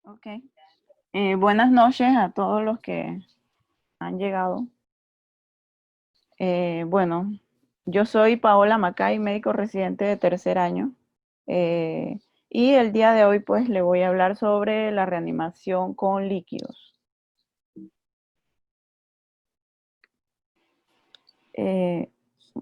Ok. Buenas noches a todos los que han llegado. Bueno, yo soy Paola Macay, médico residente de tercer año. eh, y el día de hoy pues le voy a hablar sobre la reanimación con líquidos. Eh,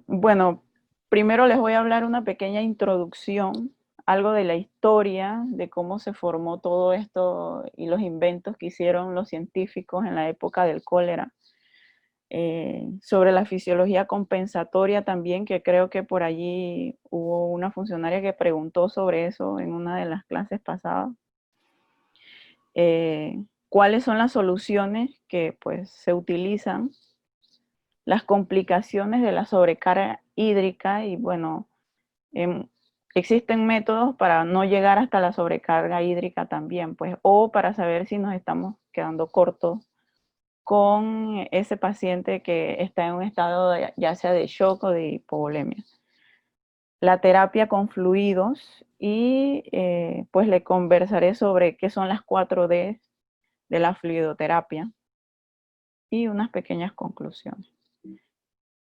bueno, primero les voy a hablar una pequeña introducción, algo de la historia, de cómo se formó todo esto y los inventos que hicieron los científicos en la época del cólera. Sobre la fisiología compensatoria también, que creo que por allí hubo una funcionaria que preguntó sobre eso en una de las clases pasadas. ¿Cuáles son las soluciones que pues se utilizan? Las complicaciones de la sobrecarga hídrica y bueno, em, existen métodos para no llegar hasta la sobrecarga hídrica también, pues, o para saber si nos estamos quedando cortos con ese paciente que está en un estado ya sea de shock o de hipovolemia. La terapia con fluidos y pues le conversaré sobre qué son las 4D de la fluidoterapia y unas pequeñas conclusiones.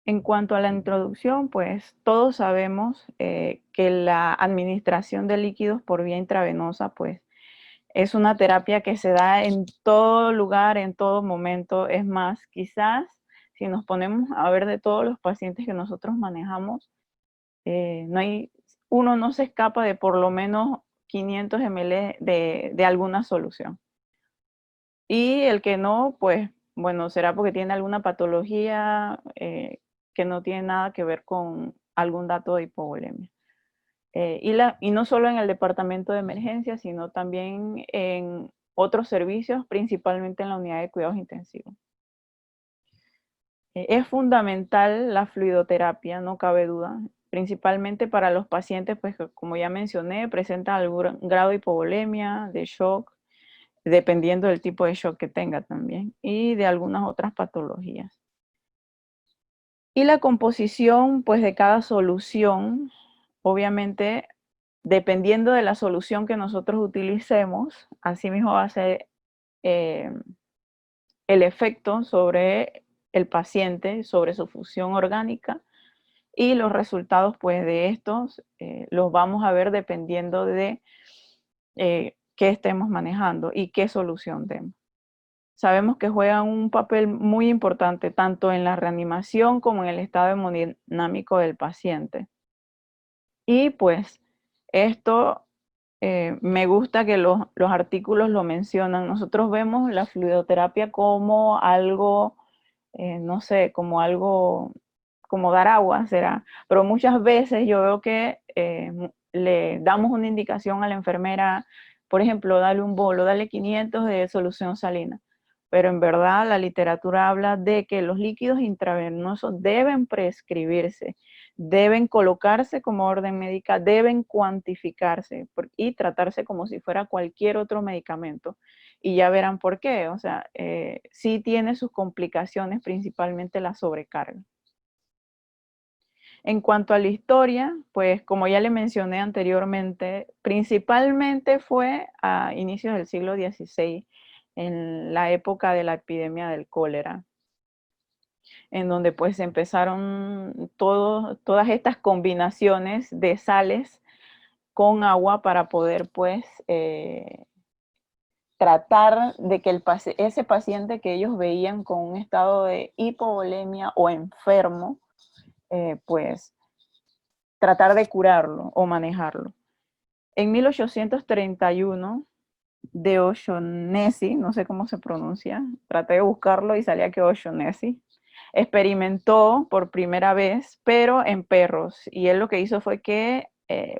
En cuanto a la introducción, pues todos sabemos que la administración de líquidos por vía intravenosa pues es una terapia que se da en todo lugar, en todo momento. Es más, quizás si nos ponemos a ver de todos los pacientes que nosotros manejamos, no hay, uno no se escapa de por lo menos 500 ml de alguna solución. Y el que no, pues bueno, será porque tiene alguna patología que no tiene nada que ver con algún dato de hipovolemia. Y no solo en el departamento de emergencia, sino también en otros servicios, principalmente en la unidad de cuidados intensivos. Es fundamental la fluidoterapia, no cabe duda, principalmente para los pacientes, pues como ya mencioné, presentan algún grado de hipovolemia, de shock, dependiendo del tipo de shock que tenga también, y de algunas otras patologías. Y la composición, pues, de cada solución, obviamente, dependiendo de la solución que nosotros utilicemos, así mismo va a ser eh, el efecto sobre el paciente, sobre su función orgánica y los resultados, pues, de estos los vamos a ver dependiendo de qué estemos manejando y qué solución demos. Sabemos que juegan un papel muy importante tanto en la reanimación como en el estado hemodinámico del paciente. Y pues esto me gusta que los artículos lo mencionan. Nosotros vemos la fluidoterapia como algo, no sé, como algo, como dar agua, será. Pero muchas veces yo veo que le damos una indicación a la enfermera, por ejemplo, dale un bolo, dale 500 de solución salina. Pero en verdad la literatura habla de que los líquidos intravenosos deben prescribirse, deben colocarse como orden médica, deben cuantificarse y tratarse como si fuera cualquier otro medicamento. Y ya verán por qué. O sea, sí tiene sus complicaciones, principalmente la sobrecarga. En cuanto a la historia, pues como ya le mencioné anteriormente, principalmente fue a inicios del siglo XVI, en la época de la epidemia del cólera, en donde pues empezaron todas estas combinaciones de sales con agua para poder pues tratar de que ese paciente que ellos veían con un estado de hipovolemia o enfermo, pues tratar de curarlo o manejarlo. En 1831, de O'Shaughnessy, no sé cómo se pronuncia, traté de buscarlo y salía que O'Shaughnessy, experimentó por primera vez, pero en perros. Y él lo que hizo fue que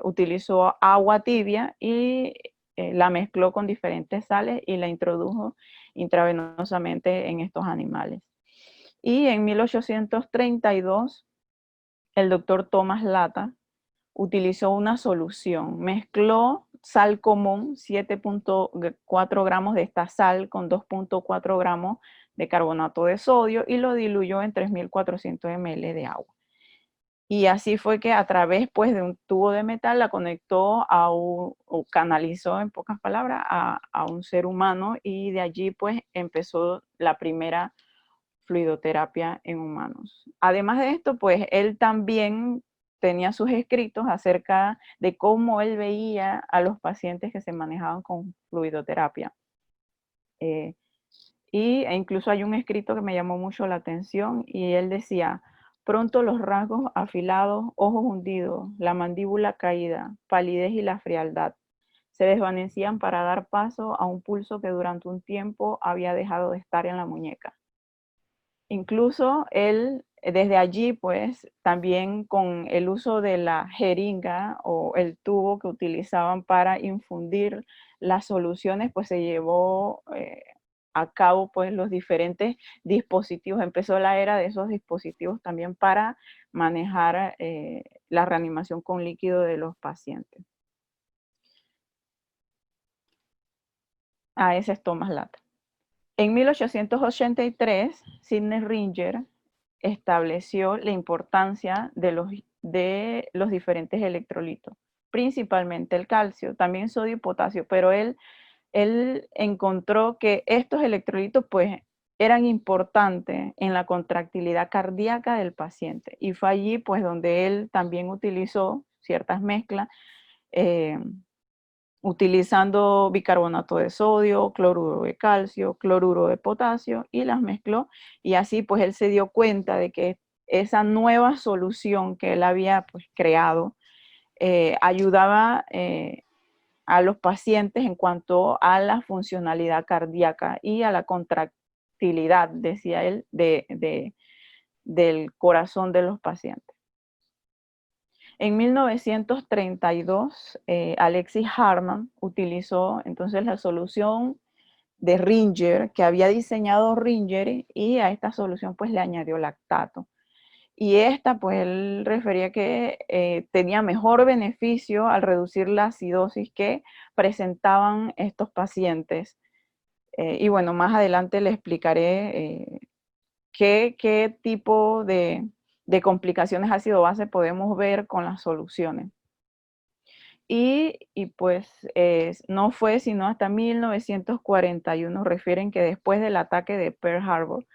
utilizó agua tibia y la mezcló con diferentes sales y la introdujo intravenosamente en estos animales. Y en 1832, el doctor Thomas Lata utilizó una solución, mezcló sal común, 7.4 gramos de esta sal con 2.4 gramos de carbonato de sodio y lo diluyó en 3.400 ml de agua. Y así fue que a través pues de un tubo de metal la conectó o canalizó en pocas palabras a un ser humano, y de allí pues empezó la primera fluidoterapia en humanos. Además de esto, pues él también tenía sus escritos acerca de cómo él veía a los pacientes que se manejaban con fluidoterapia. E incluso hay un escrito que me llamó mucho la atención, y él decía: pronto los rasgos afilados, ojos hundidos, la mandíbula caída, palidez y la frialdad se desvanecían para dar paso a un pulso que durante un tiempo había dejado de estar en la muñeca. Incluso él, desde allí, pues también con el uso de la jeringa o el tubo que utilizaban para infundir las soluciones, pues se llevó a cabo pues los diferentes dispositivos. Empezó la era de esos dispositivos también para manejar la reanimación con líquido de los pacientes. Ese es Thomas Latta. En 1883, Sidney Ringer estableció la importancia de los diferentes electrolitos, principalmente el calcio, también sodio y potasio, pero él encontró que estos electrolitos pues eran importantes en la contractilidad cardíaca del paciente, y fue allí pues donde él también utilizó ciertas mezclas, eh, utilizando bicarbonato de sodio, cloruro de calcio, cloruro de potasio, y las mezcló, y así pues él se dio cuenta de que esa nueva solución que él había pues creado ayudaba a los pacientes en cuanto a la funcionalidad cardíaca y a la contractilidad, decía él, del corazón de los pacientes. En 1932, Alexis Harman utilizó entonces la solución de Ringer, que había diseñado Ringer, y a esta solución pues le añadió lactato. Y esta pues él refería que tenía mejor beneficio al reducir la acidosis que presentaban estos pacientes. Y bueno, más adelante le explicaré qué tipo de complicaciones ácido-base podemos ver con las soluciones. Y pues no fue sino hasta 1941, refieren que después del ataque de Pearl Harbor,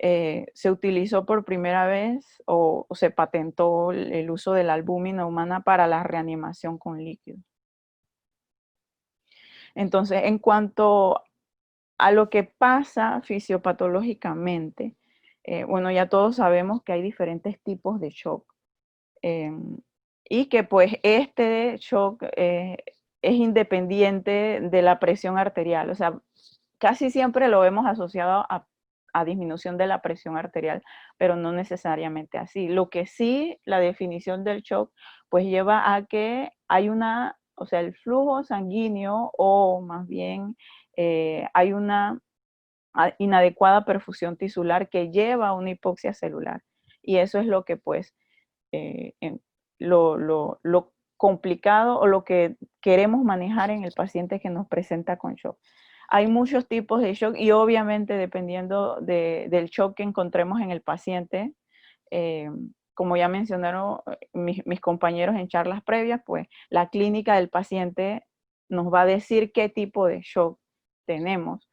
se utilizó por primera vez o se patentó el uso de la albúmina humana para la reanimación con líquido. Entonces, en cuanto a lo que pasa fisiopatológicamente, bueno, ya todos sabemos que hay diferentes tipos de shock. Y que pues este shock es independiente de la presión arterial. O sea, casi siempre lo vemos asociado a disminución de la presión arterial, pero no necesariamente así. Lo que sí, la definición del shock pues lleva a que hay o sea, el flujo sanguíneo, o más bien hay una inadecuada perfusión tisular que lleva a una hipoxia celular. Y eso es lo que pues lo complicado o lo que queremos manejar en el paciente que nos presenta con shock. Hay muchos tipos de shock, y obviamente dependiendo del shock que encontremos en el paciente, como ya mencionaron mis compañeros en charlas previas, pues la clínica del paciente nos va a decir qué tipo de shock tenemos.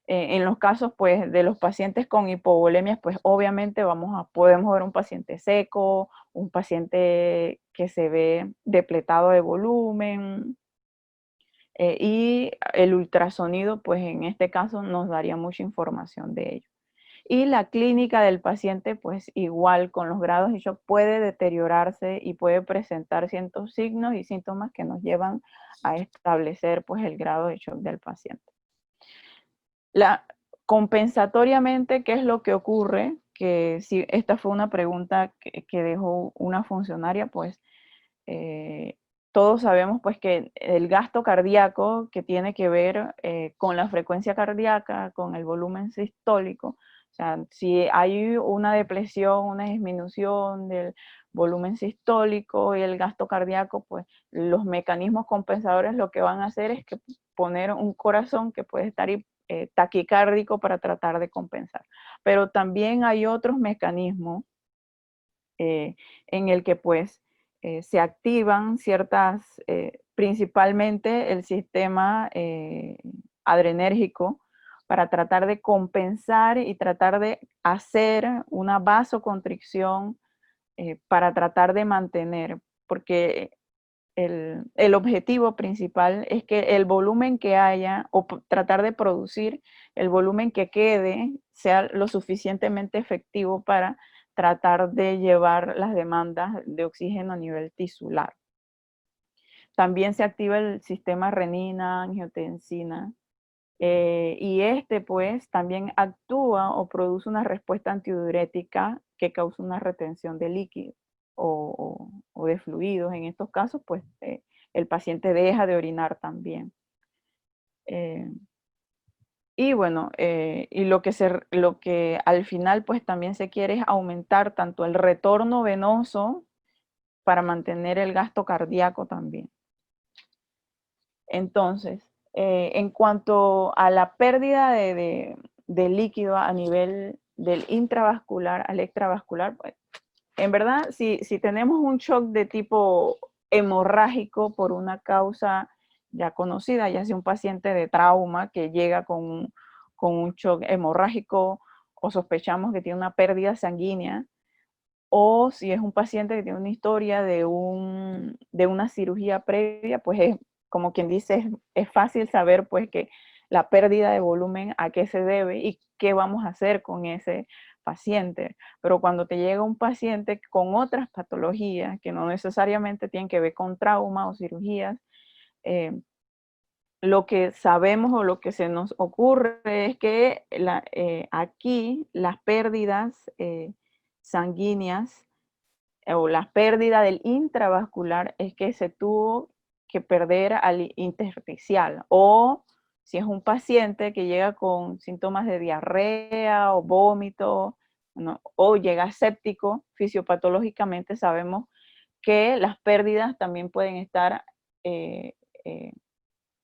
En los casos pues de los pacientes con hipovolemias, pues obviamente podemos ver un paciente seco, un paciente que se ve depletado de volumen, y el ultrasonido pues en este caso nos daría mucha información de ello. Y la clínica del paciente pues igual con los grados de shock puede deteriorarse y puede presentar ciertos signos y síntomas que nos llevan a establecer pues el grado de shock del paciente. Compensatoriamente, ¿qué es lo que ocurre? Que si esta fue una pregunta que dejó una funcionaria, pues todos sabemos pues que el gasto cardíaco, que tiene que ver con la frecuencia cardíaca, con el volumen sistólico, o sea, si hay una depresión, una disminución del volumen sistólico y el gasto cardíaco, pues los mecanismos compensadores lo que van a hacer es que poner un corazón que puede estar taquicárdico para tratar de compensar. Pero también hay otros mecanismos en el que pues se activan ciertas, principalmente el sistema adrenérgico, para tratar de compensar y tratar de hacer una vasoconstricción para tratar de mantener, porque el objetivo principal es que el volumen que haya, o tratar de producir el volumen que quede, sea lo suficientemente efectivo para tratar de llevar las demandas de oxígeno a nivel tisular. También se activa el sistema renina, angiotensina, y este pues también actúa o produce una respuesta antidiurética que causa una retención de líquido o de fluidos. En estos casos pues el paciente deja de orinar también. Y bueno, y lo que al final pues también se quiere es aumentar tanto el retorno venoso para mantener el gasto cardíaco también. Entonces, en cuanto a la pérdida de líquido a nivel del intravascular al extravascular, pues, en verdad, si tenemos un shock de tipo hemorrágico por una causa ya conocida, ya sea un paciente de trauma que llega con un shock hemorrágico o sospechamos que tiene una pérdida sanguínea, o si es un paciente que tiene una historia de una cirugía previa, pues es como quien dice, es fácil saber pues que la pérdida de volumen a qué se debe y qué vamos a hacer con ese paciente. Pero cuando te llega un paciente con otras patologías que no necesariamente tienen que ver con trauma o cirugías, eh, lo que sabemos o lo que se nos ocurre es que aquí las pérdidas sanguíneas o la pérdida del intravascular es que se tuvo que perder al intersticial, o si es un paciente que llega con síntomas de diarrea o vómito, ¿no? O llega séptico, fisiopatológicamente sabemos que las pérdidas también pueden estar eh, eh,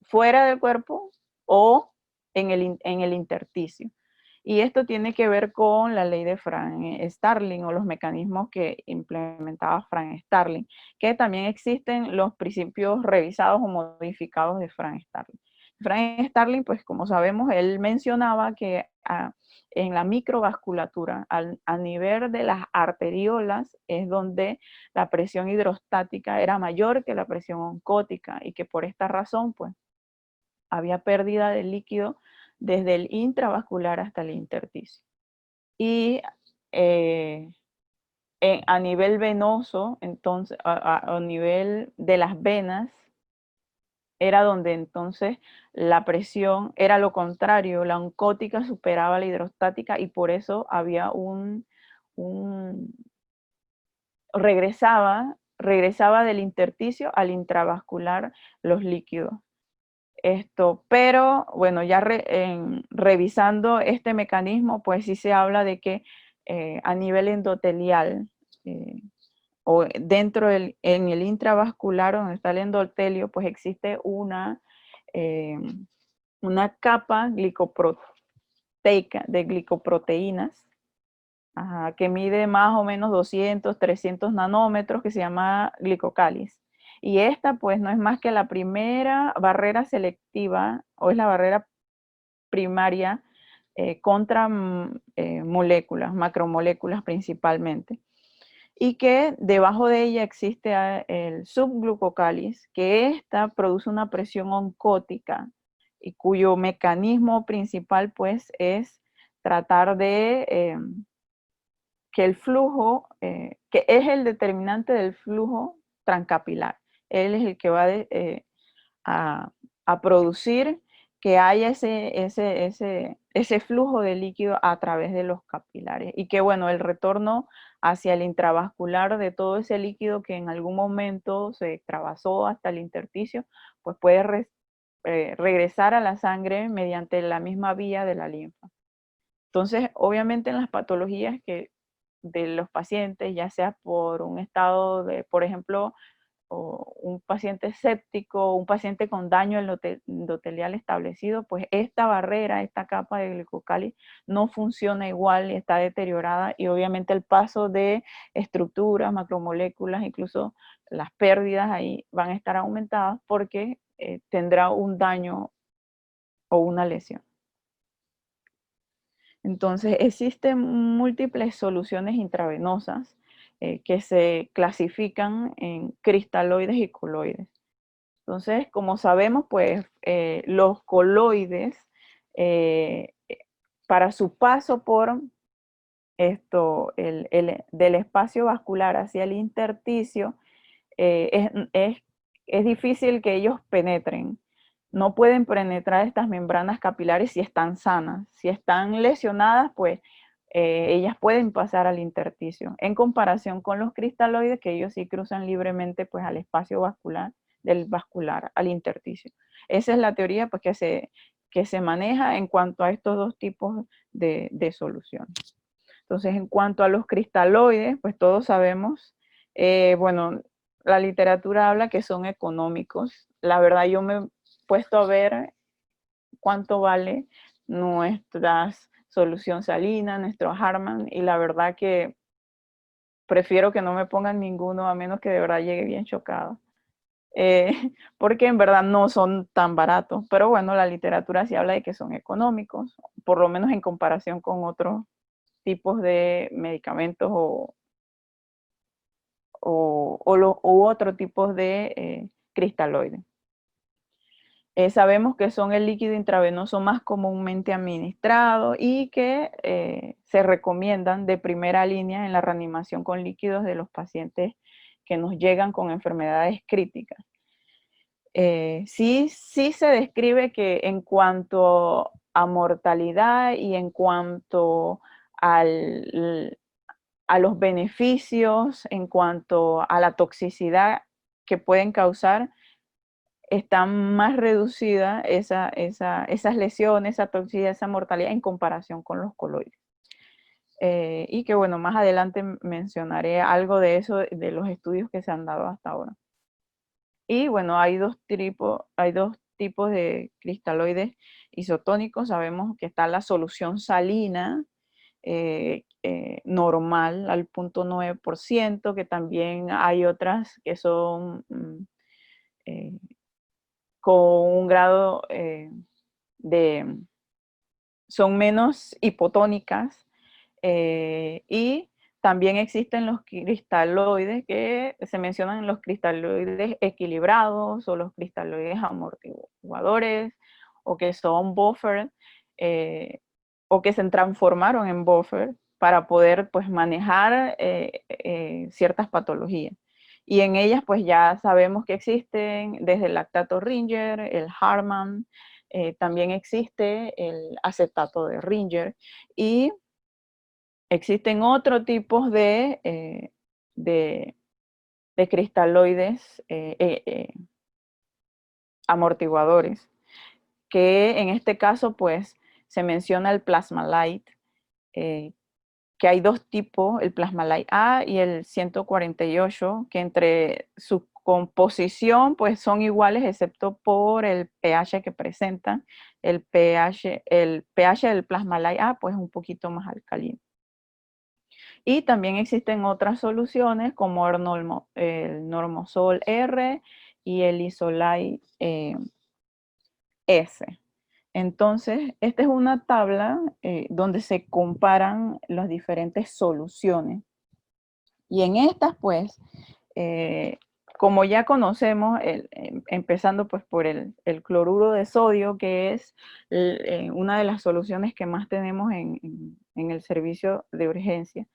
fuera del cuerpo o en el intersticio. Y esto tiene que ver con la ley de Frank Starling o los mecanismos que implementaba Frank Starling, que también existen los principios revisados o modificados de Frank Starling. Frank Starling, pues como sabemos, él mencionaba que en la microvasculatura, a nivel de las arteriolas, es donde la presión hidrostática era mayor que la presión oncótica y que por esta razón, pues, había pérdida de líquido desde el intravascular hasta el intersticio. Y a nivel venoso, entonces, a nivel de las venas, era donde entonces la presión era lo contrario, la oncótica superaba la hidrostática y por eso había un regresaba del intersticio al intravascular los líquidos. Pero bueno, ya revisando este mecanismo, pues sí se habla de que a nivel endotelial o en el intravascular donde está el endotelio, pues existe eh, una capa glicoproteica de glicoproteínas, ajá, que mide más o menos 200, 300 nanómetros, que se llama glicocáliz. Y esta pues no es más que la primera barrera selectiva o es la barrera primaria contra moléculas, macromoléculas principalmente. Y que debajo de ella existe el subglucocáliz, que esta produce una presión oncótica y cuyo mecanismo principal pues es tratar de que el flujo, que es el determinante del flujo transcapilar. Él es el que va a, a producir que haya ese flujo de líquido a través de los capilares. Y que bueno, el retorno hacia el intravascular de todo ese líquido que en algún momento se extravasó hasta el intersticio, pues puede regresar a la sangre mediante la misma vía de la linfa. Entonces, obviamente en las patologías de los pacientes, ya sea por un estado de, por ejemplo, o un paciente séptico, un paciente con daño endotelial establecido, pues esta barrera, esta capa de glicocáliz no funciona igual y está deteriorada, y obviamente el paso de estructuras, macromoléculas, incluso las pérdidas ahí van a estar aumentadas porque tendrá un daño o una lesión. Entonces, existen múltiples soluciones intravenosas que se clasifican en cristaloides y coloides. Entonces, como sabemos, pues los coloides, para su paso por del espacio vascular hacia el intersticio, es difícil que ellos penetren. No pueden penetrar estas membranas capilares si están sanas. Si están lesionadas, pues ellas pueden pasar al intersticio, en comparación con los cristaloides, que ellos sí cruzan libremente pues al espacio vascular, del vascular al intersticio. Esa es la teoría pues, que se maneja en cuanto a estos dos tipos de soluciones. Entonces, en cuanto a los cristaloides, pues todos sabemos, bueno, la literatura habla que son económicos. La verdad, yo me he puesto a ver cuánto vale nuestra solución salina, nuestro Harman, y la verdad que prefiero que no me pongan ninguno a menos que de verdad llegue bien chocado. Eh, porque en verdad no son tan baratos, pero bueno, la literatura sí habla de que son económicos, por lo menos en comparación con otros tipos de medicamentos u otro tipo de cristaloides. Sabemos que son el líquido intravenoso más comúnmente administrado y que se recomiendan de primera línea en la reanimación con líquidos de los pacientes que nos llegan con enfermedades críticas. Sí se describe que en cuanto a mortalidad y en cuanto a los beneficios, en cuanto a la toxicidad que pueden causar, está más reducida esas lesiones, esa toxicidad, esa mortalidad en comparación con los coloides. Y que bueno, más adelante mencionaré algo de eso, de los estudios que se han dado hasta ahora. Y bueno, hay dos tipos de cristaloides isotónicos. Sabemos que está la solución salina normal al 0.9%, que también hay otras que son con un grado son menos hipotónicas, y también existen los cristaloides que se mencionan, los cristaloides equilibrados o los cristaloides amortiguadores o que son buffer, o que se transformaron en buffer para poder pues manejar ciertas patologías. Y en ellas pues ya sabemos que existen desde el lactato Ringer, el Harman, también existe el acetato de Ringer, y existen otros tipos de cristaloides amortiguadores, que en este caso pues se menciona el Plasma-Lyte, que hay dos tipos, el Plasma-Lyte A y el 148, que entre su composición pues son iguales excepto por el pH que presentan. El pH del Plasma-Lyte A pues es un poquito más alcalino. Y también existen otras soluciones como el Normosol R y el Isolite S. Entonces, esta es una tabla donde se comparan las diferentes soluciones. Y en estas, pues, como ya conocemos, empezando pues por el cloruro de sodio, que es una de las soluciones que más tenemos en el servicio de urgencia.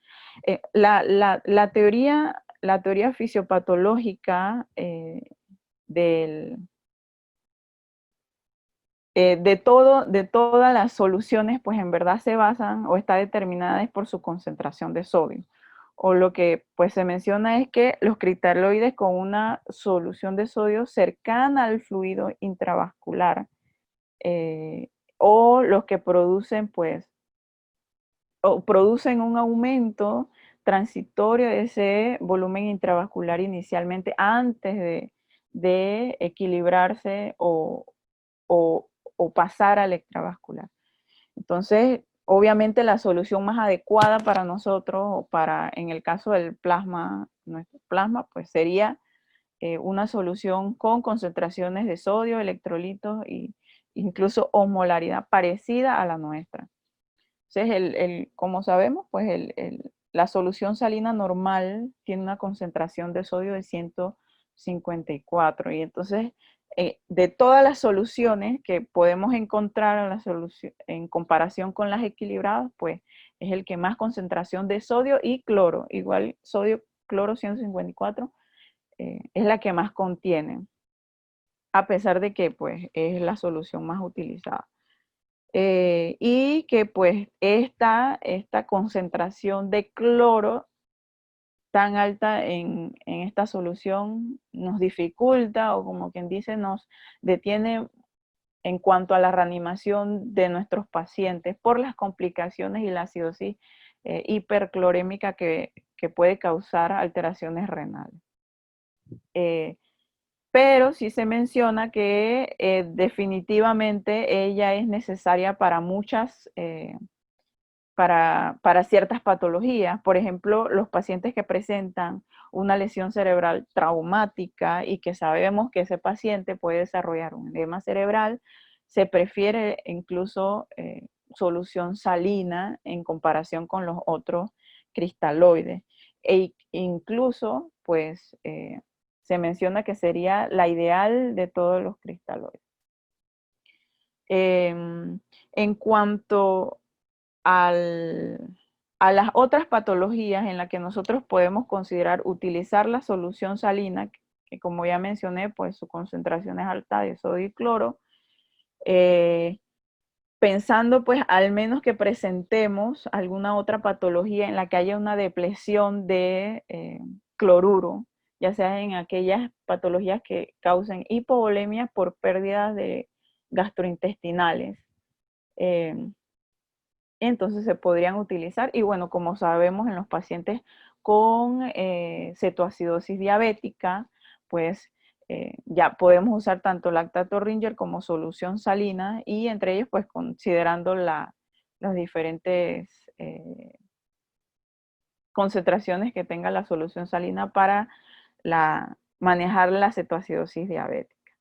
La teoría fisiopatológica de todas las soluciones, pues en verdad se basan o está determinada por su concentración de sodio. O lo que pues se menciona es que los cristaloides con una solución de sodio cercana al fluido intravascular, o los que producen pues, o producen un aumento transitorio ese volumen intravascular inicialmente antes de equilibrarse o pasar al extravascular. Entonces, obviamente la solución más adecuada para nosotros, o para, en el caso del plasma, nuestro plasma, pues sería una solución con concentraciones de sodio, electrolitos e incluso osmolaridad parecida a la nuestra. Entonces, como sabemos, pues la solución salina normal tiene una concentración de sodio de 154. Y entonces, de todas las soluciones que podemos encontrar en comparación con las equilibradas, pues es el que más concentración de sodio y cloro, igual sodio, cloro 154, es la que más contiene, a pesar de que pues es la solución más utilizada. Y que pues esta concentración de cloro tan alta en esta solución nos dificulta, o como quien dice, nos detiene en cuanto a la reanimación de nuestros pacientes por las complicaciones y la acidosis hiperclorémica que puede causar alteraciones renales. Pero sí se menciona que definitivamente ella es necesaria para para ciertas patologías. Por ejemplo, los pacientes que presentan una lesión cerebral traumática y que sabemos que ese paciente puede desarrollar un edema cerebral, se prefiere incluso solución salina en comparación con los otros cristaloides. E incluso, pues, se menciona que sería la ideal de todos los cristaloides. En cuanto a las otras patologías en las que nosotros podemos considerar utilizar la solución salina, que como ya mencioné, pues su concentración es alta de sodio y cloro, pensando pues al menos que presentemos alguna otra patología en la que haya una depresión de cloruro, ya sea en aquellas patologías que causen hipovolemia por pérdidas de gastrointestinales. Entonces se podrían utilizar, y bueno, como sabemos en los pacientes con cetoacidosis diabética, pues ya podemos usar tanto lactato Ringer como solución salina, y entre ellos pues considerando las diferentes concentraciones que tenga la solución salina para manejar la cetoacidosis diabética.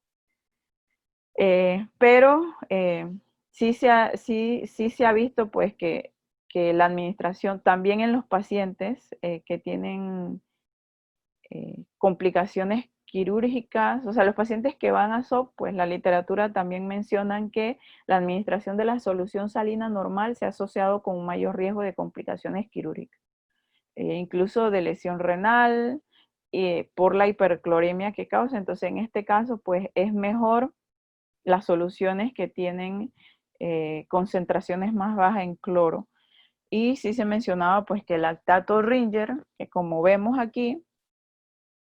Pero sí se ha visto pues que la administración también en los pacientes que tienen complicaciones quirúrgicas, o sea, los pacientes que van a SOP, pues la literatura también mencionan que la administración de la solución salina normal se ha asociado con un mayor riesgo de complicaciones quirúrgicas, incluso de lesión renal, por la hipercloremia que causa. Entonces, en este caso, pues es mejor las soluciones que tienen concentraciones más bajas en cloro. Y sí se mencionaba pues que el lactato Ringer, que como vemos aquí,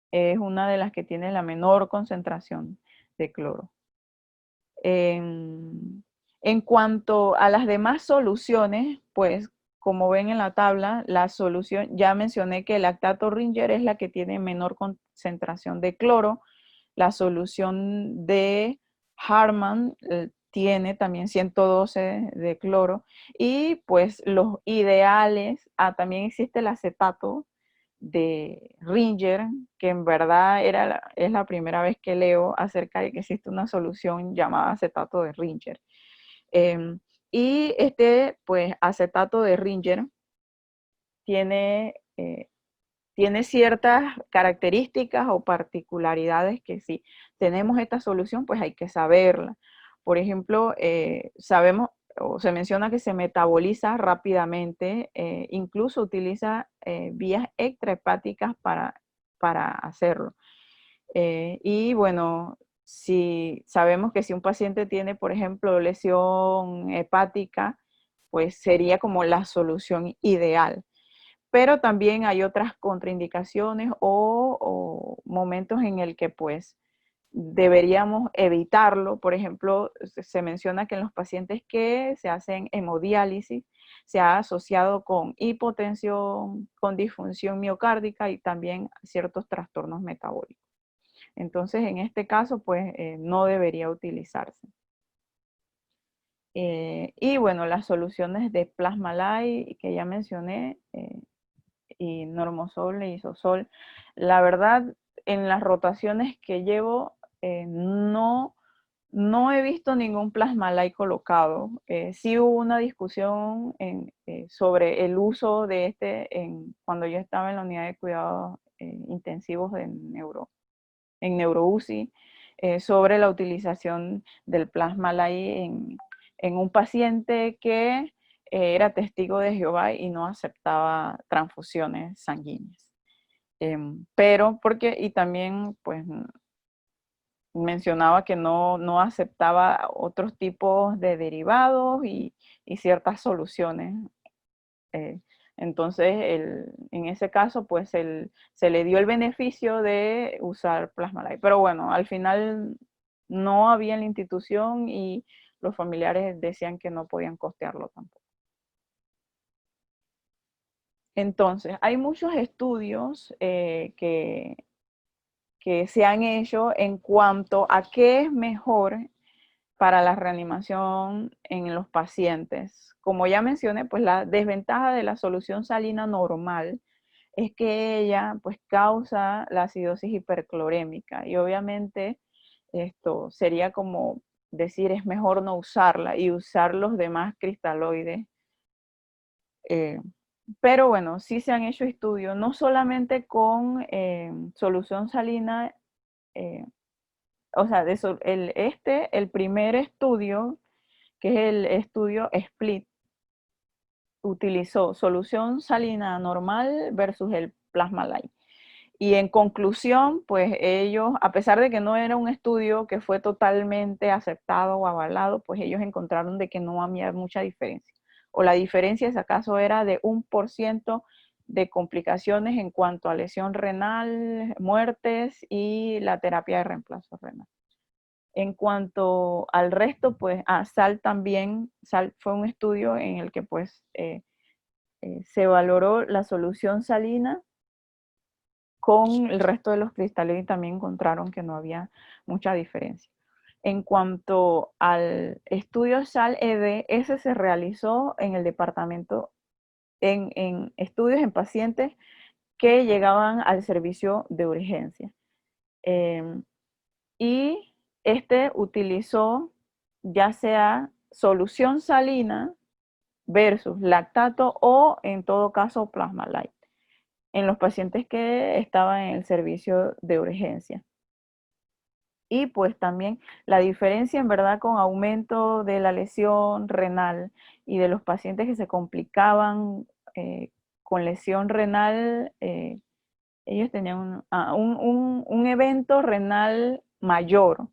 es una de las que tiene la menor concentración de cloro. En cuanto a las demás soluciones, pues como ven en la tabla, la solución, ya mencioné que el lactato Ringer es la que tiene menor concentración de cloro. La solución de Harman tiene también 112 de cloro, y pues los ideales, también existe el acetato de Ringer, que en verdad es la primera vez que leo acerca de que existe una solución llamada acetato de Ringer. Y pues, acetato de Ringer tiene ciertas características o particularidades que si tenemos esta solución, pues hay que saberla. Por ejemplo, sabemos o se menciona que se metaboliza rápidamente, incluso utiliza vías extrahepáticas para hacerlo. Y bueno, si sabemos que si un paciente tiene, por ejemplo, lesión hepática, pues sería como la solución ideal. Pero también hay otras contraindicaciones o momentos en el que pues deberíamos evitarlo. Por ejemplo, se menciona que en los pacientes que se hacen hemodiálisis, se ha asociado con hipotensión, con disfunción miocárdica y también ciertos trastornos metabólicos. Entonces, en este caso, pues no debería utilizarse. Y bueno, las soluciones de Plasmalite que ya mencioné, y normosol e isosol, la verdad, en las rotaciones que llevo, no he visto ningún Plasmalite colocado. Sí hubo una discusión sobre el uso de cuando yo estaba en la unidad de cuidados intensivos en NeuroUCI, sobre la utilización del Plasmalite en un paciente que era testigo de Jehová y no aceptaba transfusiones sanguíneas. Y también pues mencionaba que no aceptaba otros tipos de derivados y ciertas soluciones. eh, entonces, en ese caso, pues se le dio el beneficio de usar Plasmalite. Pero bueno, al final no había en la institución y los familiares decían que no podían costearlo tampoco. Entonces, hay muchos estudios que se han hecho en cuanto a qué es mejor para la reanimación en los pacientes. Como ya mencioné, pues la desventaja de la solución salina normal es que ella pues causa la acidosis hiperclorémica y obviamente esto sería como decir es mejor no usarla y usar los demás cristaloides. Pero bueno, sí se han hecho estudios, no solamente con solución salina, o sea, el primer estudio, que es el estudio SPLIT, utilizó solución salina normal versus el Plasmalite. Y en conclusión, pues ellos, a pesar de que no era un estudio que fue totalmente aceptado o avalado, pues ellos encontraron de que no había mucha diferencia. O la diferencia, si acaso, era de 1% de complicaciones en cuanto a lesión renal, muertes y la terapia de reemplazo renal. En cuanto al resto, pues SAL también, SAL fue un estudio en el que pues se valoró la solución salina con el resto de los cristales y también encontraron que no había mucha diferencia. En cuanto al estudio SAL-ED, ese se realizó en el departamento, en estudios en pacientes que llegaban al servicio de urgencia. Y este utilizó ya sea solución salina versus lactato o en todo caso Plasmalite en los pacientes que estaban en el servicio de urgencia. Y pues también la diferencia en verdad con aumento de la lesión renal y de los pacientes que se complicaban con lesión renal, ellos tenían un evento renal mayor,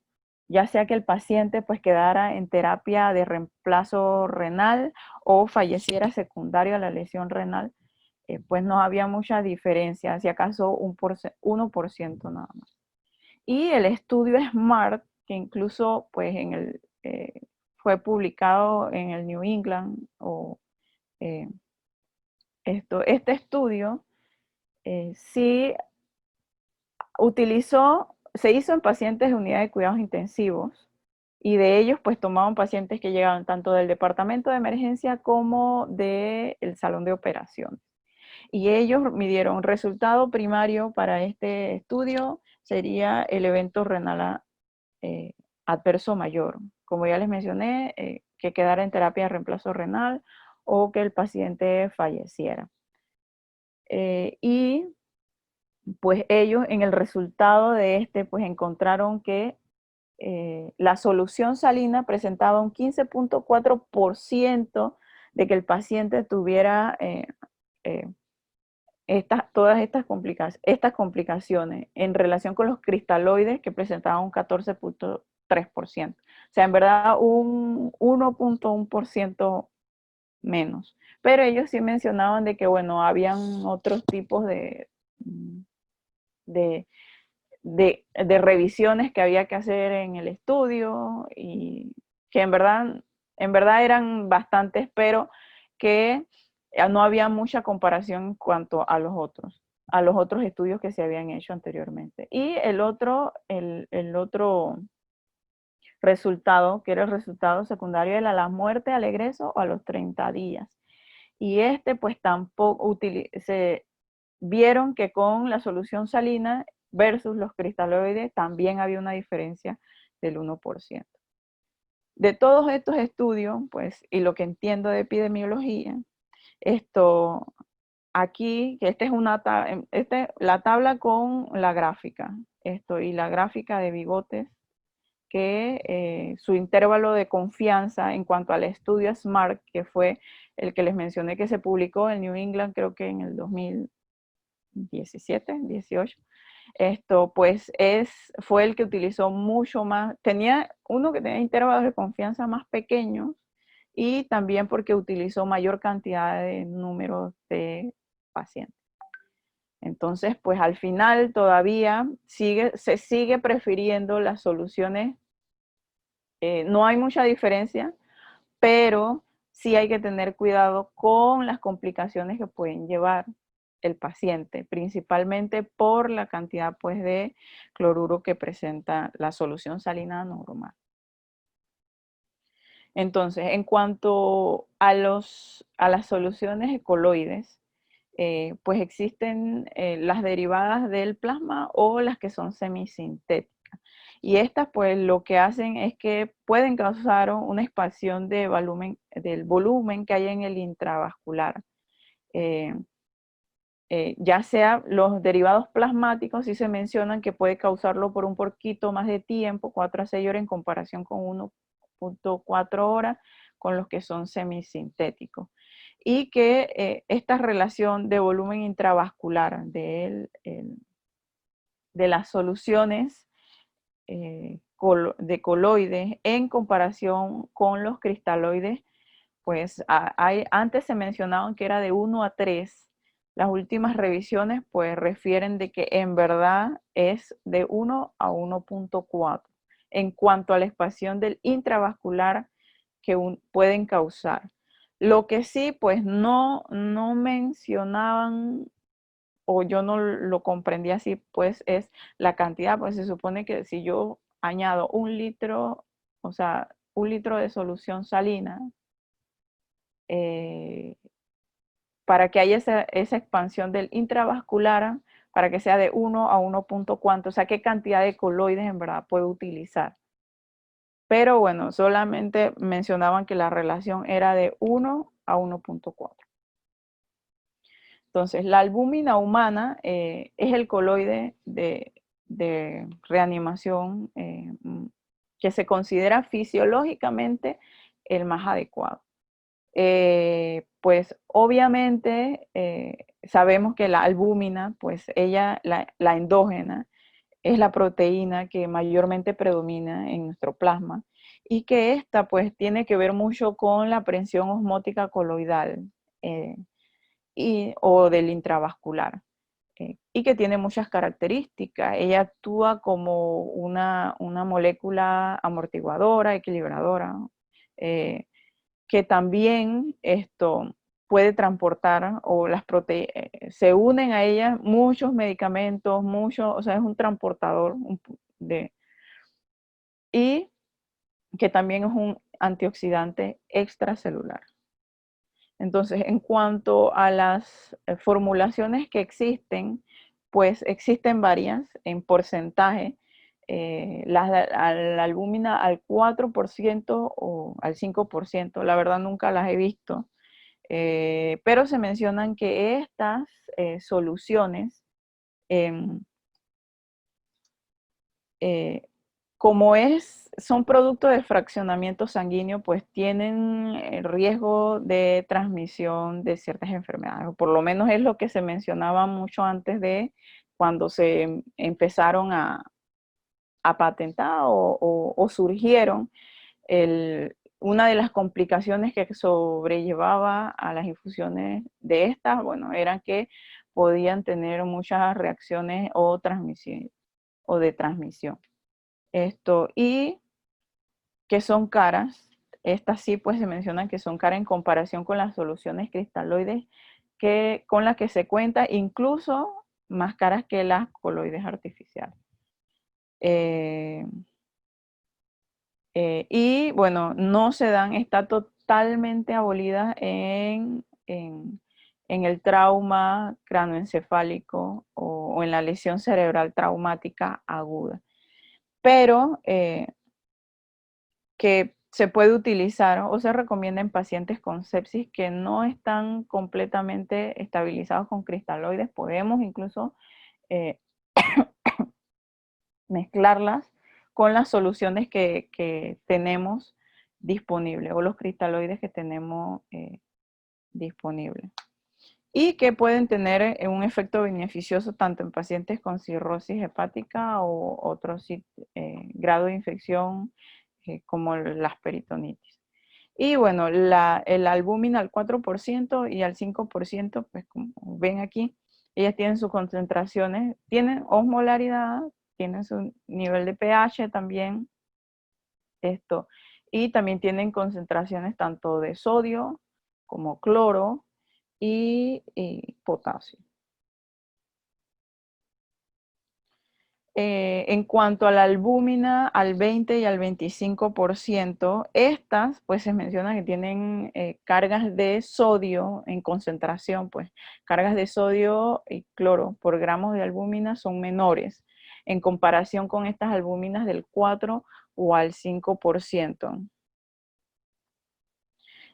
ya sea que el paciente pues quedara en terapia de reemplazo renal o falleciera secundario a la lesión renal, pues no había mucha diferencia, si acaso 1% nada más. Y el estudio SMART, que incluso pues fue publicado en el New England, este estudio sí se hizo en pacientes de unidad de cuidados intensivos y de ellos pues tomaban pacientes que llegaban tanto del departamento de emergencia como del salón de operaciones. Y ellos midieron resultado primario para este estudio sería el evento renal adverso mayor. Como ya les mencioné, que quedara en terapia de reemplazo renal o que el paciente falleciera. Y pues ellos en el resultado de pues encontraron que la solución salina presentaba un 15.4% de que el paciente tuviera todas estas complicaciones en relación con los cristaloides que presentaban un 14.3%. O sea, en verdad un 1.1% menos. Pero ellos sí mencionaban de que, bueno, habían otros tipos de, de revisiones que había que hacer en el estudio y que en verdad eran bastantes, pero que no había mucha comparación en cuanto a los otros estudios que se habían hecho anteriormente. Y el otro resultado, que era el resultado secundario, era la muerte al egreso o a los 30 días. Y pues tampoco se vieron que con la solución salina versus los cristaloides también había una diferencia del 1%. De todos estos estudios, pues, y lo que entiendo de epidemiología, aquí, que esta es la tabla con la gráfica, y la gráfica de bigotes, que su intervalo de confianza en cuanto al estudio SMART, que fue el que les mencioné que se publicó en New England, creo que en el 2017, 18, pues fue el que utilizó mucho más, tenía uno que tenía intervalos de confianza más pequeños y también porque utilizó mayor cantidad de números de pacientes. Entonces, pues al final todavía se sigue prefiriendo las soluciones, no hay mucha diferencia, pero sí hay que tener cuidado con las complicaciones que pueden llevar el paciente, principalmente por la cantidad pues, de cloruro que presenta la solución salina normal. Entonces, en cuanto a las soluciones coloides, pues existen las derivadas del plasma o las que son semisintéticas. Y estas pues lo que hacen es que pueden causar una expansión del volumen que hay en el intravascular. Ya sea los derivados plasmáticos, sí se mencionan que puede causarlo por un poquito más de tiempo, 4 a 6 horas en comparación con 1.4 horas con los que son semisintéticos. Y que esta relación de volumen intravascular de las soluciones de coloides en comparación con los cristaloides, pues antes se mencionaban que era de 1 a 3. Las últimas revisiones pues refieren de que en verdad es de 1 a 1.4 en cuanto a la expansión del intravascular que pueden causar. Lo que sí pues no mencionaban, o yo no lo comprendí así, pues es la cantidad, pues se supone que si yo añado 1 litro, o sea, 1 litro de solución salina, para que haya esa expansión del intravascular, para que sea de 1 a 1 punto cuánto, o sea, qué cantidad de coloides en verdad puedo utilizar. Pero bueno, solamente mencionaban que la relación era de 1 a 1.4. Entonces, la albúmina humana es el coloide de reanimación que se considera fisiológicamente el más adecuado. Pues obviamente sabemos que la albúmina, pues ella, la endógena, es la proteína que mayormente predomina en nuestro plasma y que esta pues tiene que ver mucho con la presión osmótica coloidal o del intravascular y que tiene muchas características. Ella actúa como una molécula amortiguadora, equilibradora, que también puede transportar o se unen a ella muchos medicamentos, o sea, es un transportador y que también es un antioxidante extracelular. Entonces, en cuanto a las formulaciones que existen, pues existen varias en porcentaje. La albúmina al 4% o al 5%, la verdad nunca las he visto, pero se mencionan que estas soluciones, em, como son productos de fraccionamiento sanguíneo, pues tienen riesgo de transmisión de ciertas enfermedades, o por lo menos es lo que se mencionaba mucho antes de cuando se empezaron a patentar o surgieron. Una de las complicaciones que sobrellevaba a las infusiones de estas, bueno, eran que podían tener muchas reacciones o de transmisión. Y que son caras, Estas sí, pues se menciona que son caras en comparación con las soluciones cristaloides con las que se cuenta, incluso más caras que las coloides artificiales. Y bueno, no se dan, está totalmente abolida en el trauma cranoencefálico o en la lesión cerebral traumática aguda. Pero que se puede utilizar o se recomienda en pacientes con sepsis que no están completamente estabilizados con cristaloides. Podemos incluso eh, mezclarlas con las soluciones que tenemos disponibles o los cristaloides que tenemos disponibles. Y que pueden tener un efecto beneficioso tanto en pacientes con cirrosis hepática o otros grado de infección como las peritonitis. Y bueno, el albúmina al 4% y al 5%, pues como ven aquí, ellas tienen sus concentraciones, tienen osmolaridad, tienen su nivel de pH también, esto, y también tienen concentraciones tanto de sodio como cloro y potasio. En cuanto a la albúmina, al 20 y al 25%, estas pues se menciona que tienen cargas de sodio en concentración, pues cargas de sodio y cloro por gramos de albúmina son menores en comparación con estas albúminas del 4 o al 5%.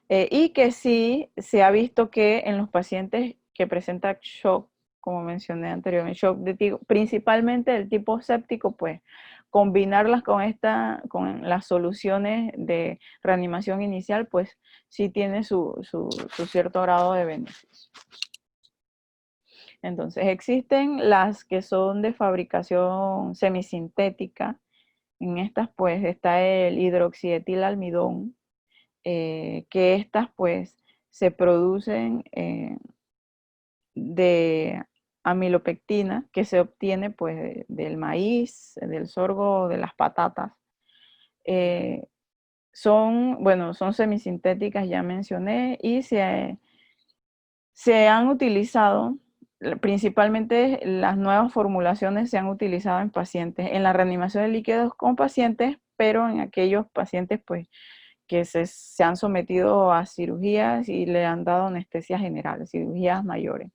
Y que sí se ha visto que en los pacientes que presentan shock, como mencioné anteriormente, shock de tipo, principalmente del tipo séptico, pues combinarlas con las soluciones de reanimación inicial, pues sí tiene su cierto grado de beneficio. Entonces existen las que son de fabricación semisintética. En estas pues está el hidroxietilalmidón, que estas pues se producen de amilopectina que se obtiene pues del maíz, del sorgo, de las patatas. Son semisintéticas, ya mencioné, y se han utilizado, principalmente las nuevas formulaciones se han utilizado en pacientes, en la reanimación de líquidos con pacientes, pero en aquellos pacientes pues que se han sometido a cirugías y le han dado anestesia general, cirugías mayores.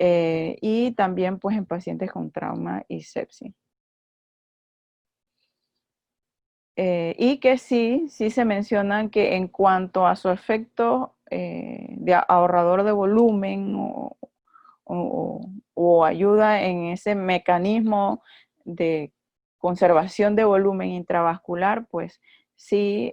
Y también pues en pacientes con trauma y sepsis. Y que sí se mencionan que en cuanto a su efecto de ahorrador de volumen o ayuda en ese mecanismo de conservación de volumen intravascular, pues sí,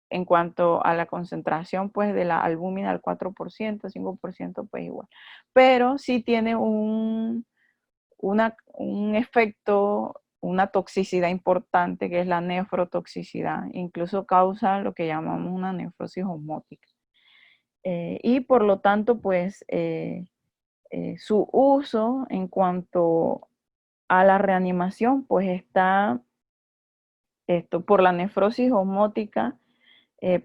en cuanto a la concentración pues de la albúmina al 4%, 5%, pues igual. Pero sí tiene un efecto, una toxicidad importante que es la nefrotoxicidad. Incluso causa lo que llamamos una nefrosis osmótica. Y por lo tanto, pues su uso en cuanto a la reanimación, pues está por la nefrosis osmótica,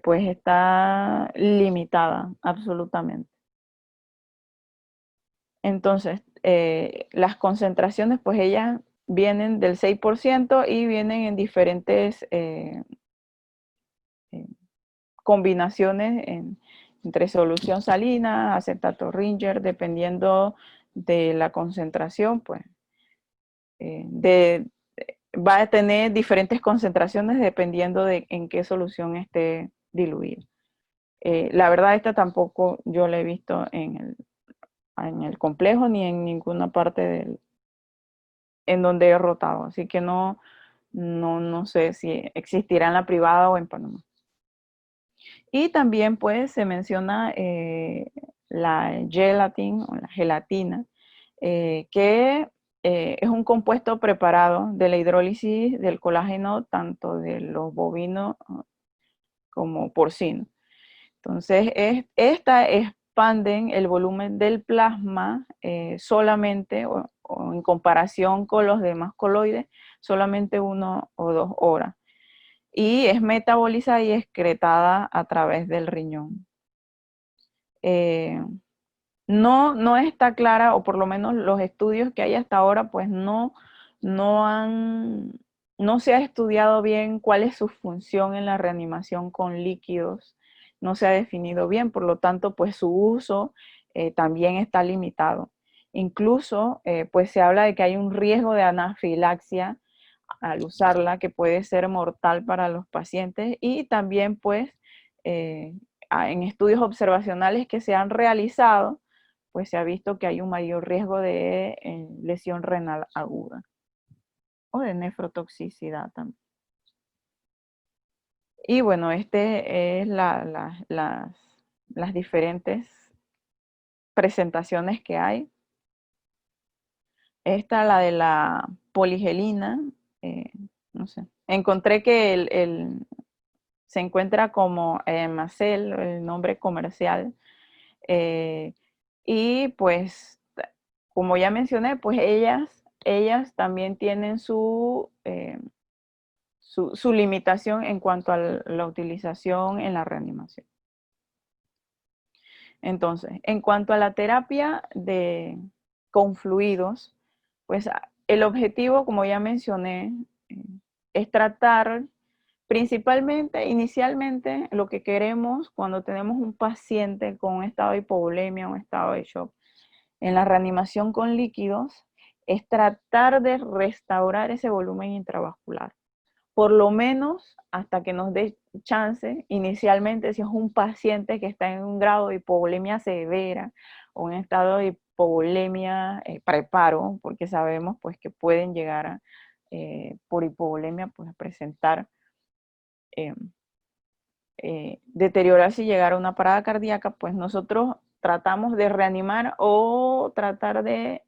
pues está limitada absolutamente. Entonces, las concentraciones, pues ellas vienen del 6% y vienen en diferentes combinaciones entre solución salina, acetato Ringer, dependiendo de la concentración, pues va a tener diferentes concentraciones dependiendo de en qué solución esté diluida. La verdad, esta tampoco yo la he visto en el complejo ni en ninguna parte en donde he rotado, así que no sé si existirá en la privada o en Panamá. Y también pues se menciona la gelatin o la gelatina, que es un compuesto preparado de la hidrólisis del colágeno tanto de los bovinos como porcinos. Entonces, esta expanden el volumen del plasma solamente o en comparación con los demás coloides, solamente 1 o 2 horas. y es metabolizada y excretada a través del riñón. No está clara, o por lo menos los estudios que hay hasta ahora, pues no han, no se ha estudiado bien cuál es su función en la reanimación con líquidos, no se ha definido bien, por lo tanto, pues su uso también está limitado. Incluso, pues se habla de que hay un riesgo de anafilaxia al usarla que puede ser mortal para los pacientes, y también, pues, en estudios observacionales que se han realizado, pues se ha visto que hay un mayor riesgo de lesión renal aguda o de nefrotoxicidad también. Y bueno, este es las diferentes presentaciones que hay. Esta, la de la poligelina, no sé. Encontré que se encuentra como Macel, el nombre comercial, eh, y pues, como ya mencioné, pues ellas también tienen su limitación en cuanto a la utilización en la reanimación. Entonces, en cuanto a la terapia con fluidos, pues el objetivo, como ya mencioné, eh, es tratar principalmente, inicialmente, lo que queremos cuando tenemos un paciente con un estado de hipovolemia, un estado de shock, en la reanimación con líquidos, es tratar de restaurar ese volumen intravascular, por lo menos hasta que nos dé chance, inicialmente, si es un paciente que está en un grado de hipovolemia severa o un estado de hipovolemia preparo, porque sabemos pues que pueden llegar por hipovolemia pues a presentar eh, deteriorarse y llegar a una parada cardíaca, pues nosotros tratamos de reanimar o tratar de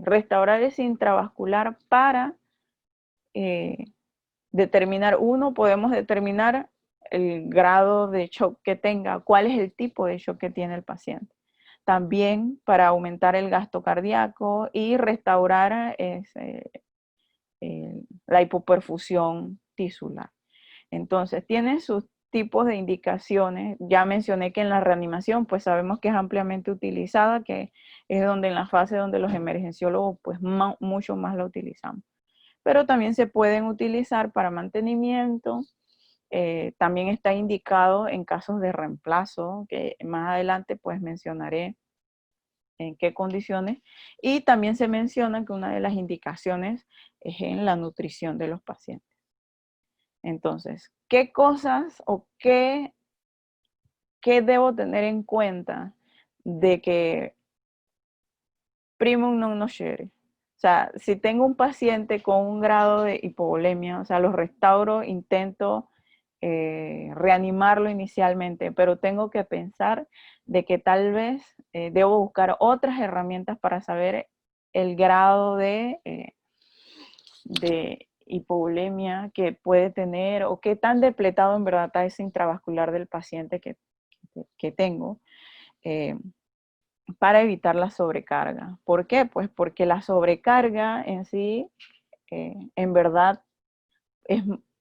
restaurar ese intravascular para eh, podemos determinar el grado de shock que tenga, cuál es el tipo de shock que tiene el paciente. También para aumentar el gasto cardíaco y restaurar la hipoperfusión tisular. Entonces, tiene sus tipos de indicaciones. Ya mencioné que en la reanimación, pues sabemos que es ampliamente utilizada, que es donde en la fase donde los emergenciólogos, pues mucho más la utilizamos. Pero también se pueden utilizar para mantenimiento. También está indicado en casos de reemplazo, que más adelante pues mencionaré en qué condiciones. Y también se menciona que una de las indicaciones es en la nutrición de los pacientes. Entonces, ¿qué cosas o qué debo tener en cuenta de que primum non nocere? O sea, si tengo un paciente con un grado de hipovolemia, o sea, los restauro, intento reanimarlo inicialmente, pero tengo que pensar de que tal vez debo buscar otras herramientas para saber el grado de hipovolemia que puede tener o qué tan depletado en verdad está ese intravascular del paciente que tengo, eh, para evitar la sobrecarga. ¿Por qué? Pues porque la sobrecarga en sí, en verdad,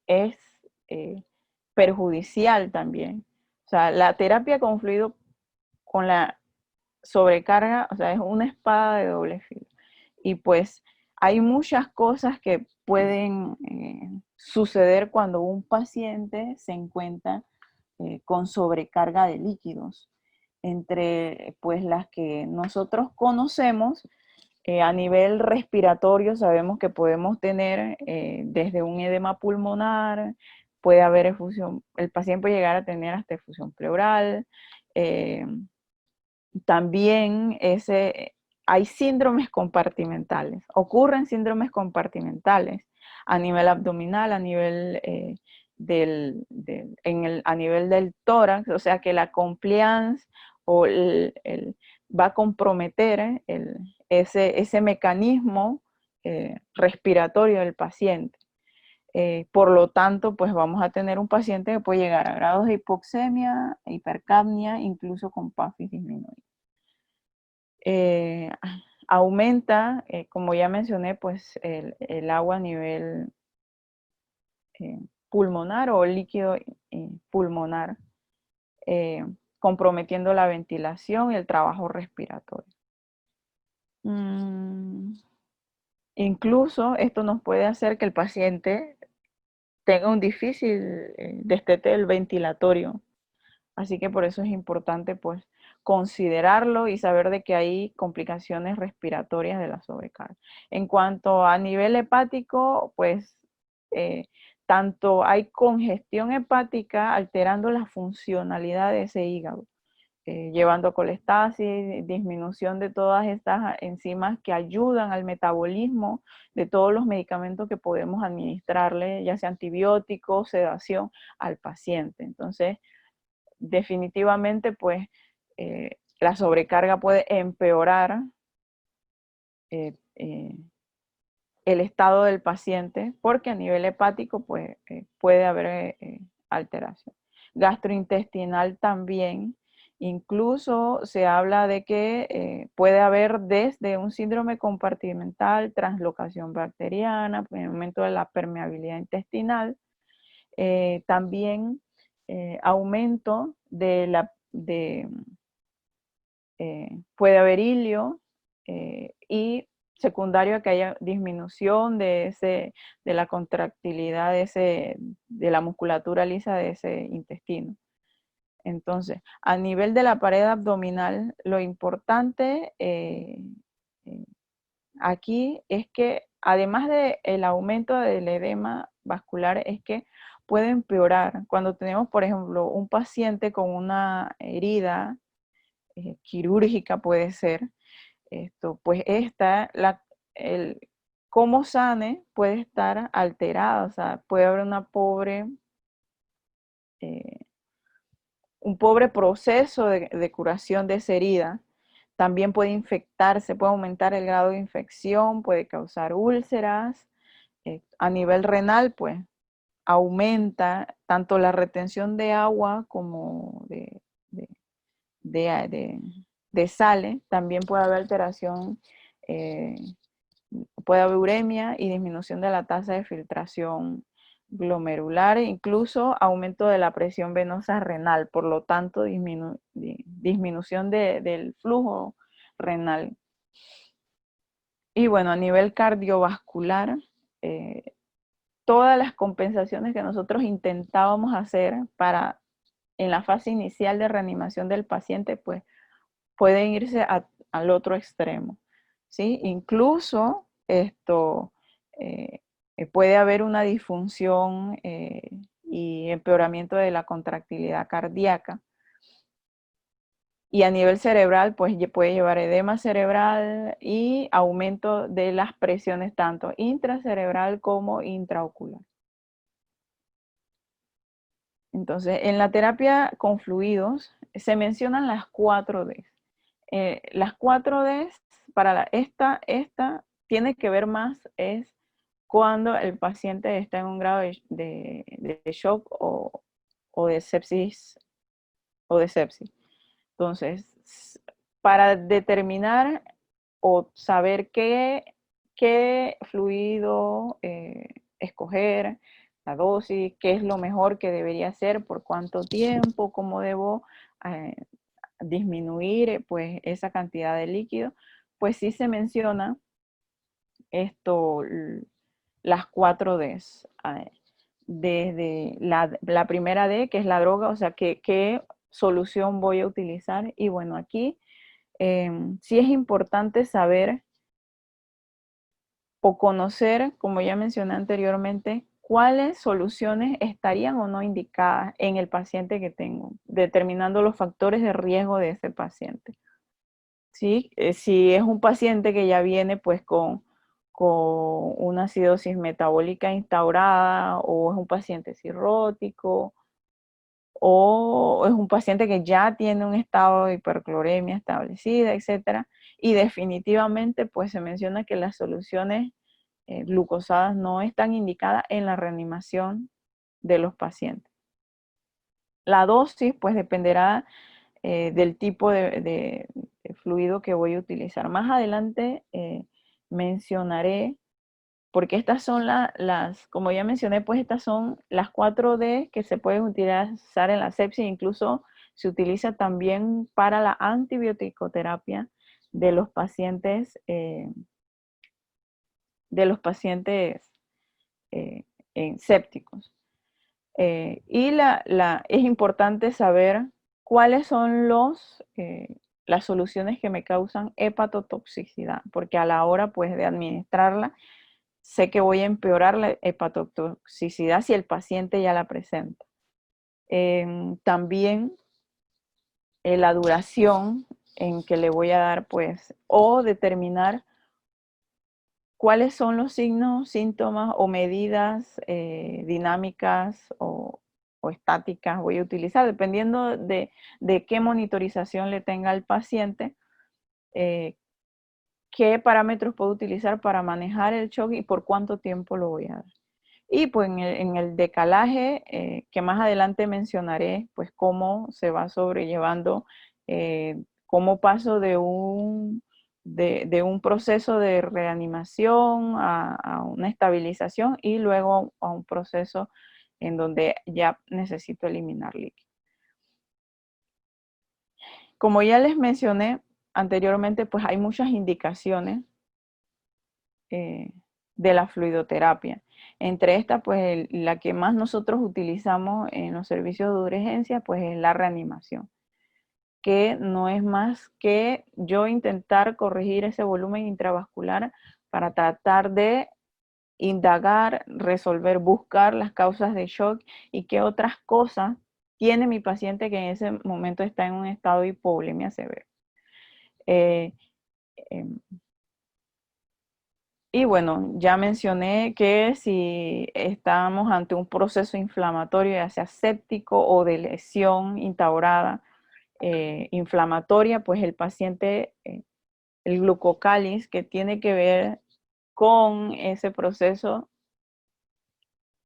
es perjudicial también. O sea, la terapia con fluido con la sobrecarga, o sea, es una espada de doble filo. Y pues hay muchas cosas que pueden suceder cuando un paciente se encuentra con sobrecarga de líquidos, entre pues las que nosotros conocemos. A nivel respiratorio sabemos que podemos tener desde un edema pulmonar, puede haber efusión, el paciente puede llegar a tener hasta efusión pleural. eh, También hay síndromes compartimentales, ocurren síndromes compartimentales a nivel abdominal, a nivel, a nivel del tórax, o sea que la compliance o va a comprometer ese mecanismo respiratorio del paciente. Por lo tanto, pues vamos a tener un paciente que puede llegar a grados de hipoxemia, hipercapnia, incluso con PAFIs disminuido. Eh, Aumenta, como ya mencioné, pues el agua a nivel pulmonar o líquido pulmonar, comprometiendo la ventilación y el trabajo respiratorio. Incluso esto nos puede hacer que el paciente tenga un difícil destete del ventilatorio. Así que por eso es importante pues considerarlo y saber de que hay complicaciones respiratorias de la sobrecarga. En cuanto a nivel hepático, pues tanto hay congestión hepática alterando la funcionalidad de ese hígado, llevando a colestasis, disminución de todas estas enzimas que ayudan al metabolismo de todos los medicamentos que podemos administrarle, ya sea antibióticos, sedación al paciente. Entonces, definitivamente, pues, la sobrecarga puede empeorar el estado del paciente porque a nivel hepático, pues, puede haber alteración. Gastrointestinal también. Incluso se habla de que puede haber desde un síndrome compartimental, translocación bacteriana, aumento de la permeabilidad intestinal, también aumento puede haber hilio y secundario a que haya disminución de la contractilidad de la musculatura lisa de ese intestino. Entonces, a nivel de la pared abdominal, lo importante aquí es que además del aumento del edema vascular, es que puede empeorar. Cuando tenemos, por ejemplo, un paciente con una herida quirúrgica, puede ser, pues cómo sane puede estar alterada, o sea, puede haber un pobre proceso de curación de esa herida. También puede infectarse, puede aumentar el grado de infección, puede causar úlceras. A nivel renal, pues aumenta tanto la retención de agua como de sales. También puede haber alteración, puede haber uremia y disminución de la tasa de filtración glomerular, incluso aumento de la presión venosa renal, por lo tanto disminución del flujo renal. Y bueno, a nivel cardiovascular, todas las compensaciones que nosotros intentábamos hacer en la fase inicial de reanimación del paciente, pues pueden irse al otro extremo, ¿sí? Incluso puede haber una disfunción y empeoramiento de la contractilidad cardíaca. Y a nivel cerebral, pues puede llevar edema cerebral y aumento de las presiones tanto intracerebral como intraocular. Entonces, en la terapia con fluidos se mencionan las 4D. Las 4D para esta tiene que ver más es cuando el paciente está en un grado de shock o de sepsis Entonces, para determinar o saber qué fluido escoger, la dosis, qué es lo mejor que debería hacer, por cuánto tiempo, cómo debo eh, disminuir pues esa cantidad de líquido, pues sí se menciona las 4Ds. Desde la primera D, que es la droga, o sea, qué solución voy a utilizar. Y bueno, aquí sí es importante saber o conocer, como ya mencioné anteriormente, cuáles soluciones estarían o no indicadas en el paciente que tengo, determinando los factores de riesgo de ese paciente. ¿Sí? Si es un paciente que ya viene pues con una acidosis metabólica instaurada, o es un paciente cirrótico, o es un paciente que ya tiene un estado de hipercloremia establecida, etcétera, y definitivamente pues se menciona que las soluciones glucosadas no están indicadas en la reanimación de los pacientes. La dosis pues dependerá del tipo de fluido que voy a utilizar. Más adelante mencionaré porque estas son como ya mencioné, pues estas son las 4D que se pueden utilizar en la sepsis, incluso se utiliza también para la antibioticoterapia de los pacientes, de los pacientes sépticos. Y es importante saber cuáles son las soluciones que me causan hepatotoxicidad, porque a la hora pues, de administrarla, sé que voy a empeorar la hepatotoxicidad si el paciente ya la presenta. También la duración en que le voy a dar, pues, o determinar cuáles son los signos, síntomas o medidas dinámicas o estáticas voy a utilizar, dependiendo de qué monitorización le tenga al paciente, qué parámetros puedo utilizar para manejar el shock y por cuánto tiempo lo voy a dar. Y pues en el decalaje, que más adelante mencionaré, pues cómo se va sobrellevando, cómo paso de un proceso de reanimación a una estabilización y luego a un proceso en donde ya necesito eliminar líquido. Como ya les mencioné anteriormente, pues hay muchas indicaciones de la fluidoterapia. Entre estas, pues la que más nosotros utilizamos en los servicios de urgencia, pues es la reanimación, que no es más que yo intentar corregir ese volumen intravascular para tratar de indagar, resolver, buscar las causas de shock y qué otras cosas tiene mi paciente que en ese momento está en un estado de hipovolemia severa. Eh, em, Y bueno, ya mencioné que si estamos ante un proceso inflamatorio, ya sea séptico o de lesión instaurada inflamatoria, pues el paciente, el glucocáliz, que tiene que ver con ese proceso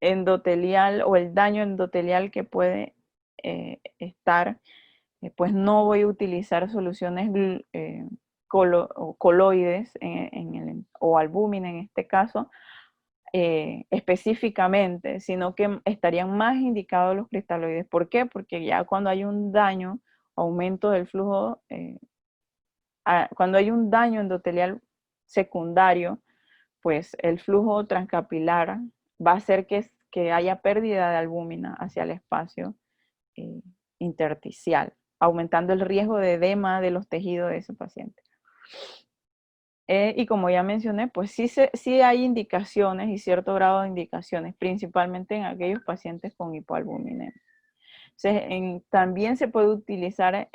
endotelial o el daño endotelial que puede estar, pues no voy a utilizar soluciones coloides o albúmina en este caso, específicamente, sino que estarían más indicados los cristaloides. ¿Por qué? Porque ya cuando hay un daño, aumento del flujo, cuando hay un daño endotelial secundario, pues el flujo transcapilar va a hacer que haya pérdida de albúmina hacia el espacio eh, intersticial, aumentando el riesgo de edema de los tejidos de ese paciente. Y como ya mencioné, pues sí hay indicaciones y cierto grado de indicaciones, principalmente en aquellos pacientes con hipoalbuminemia. También se puede utilizar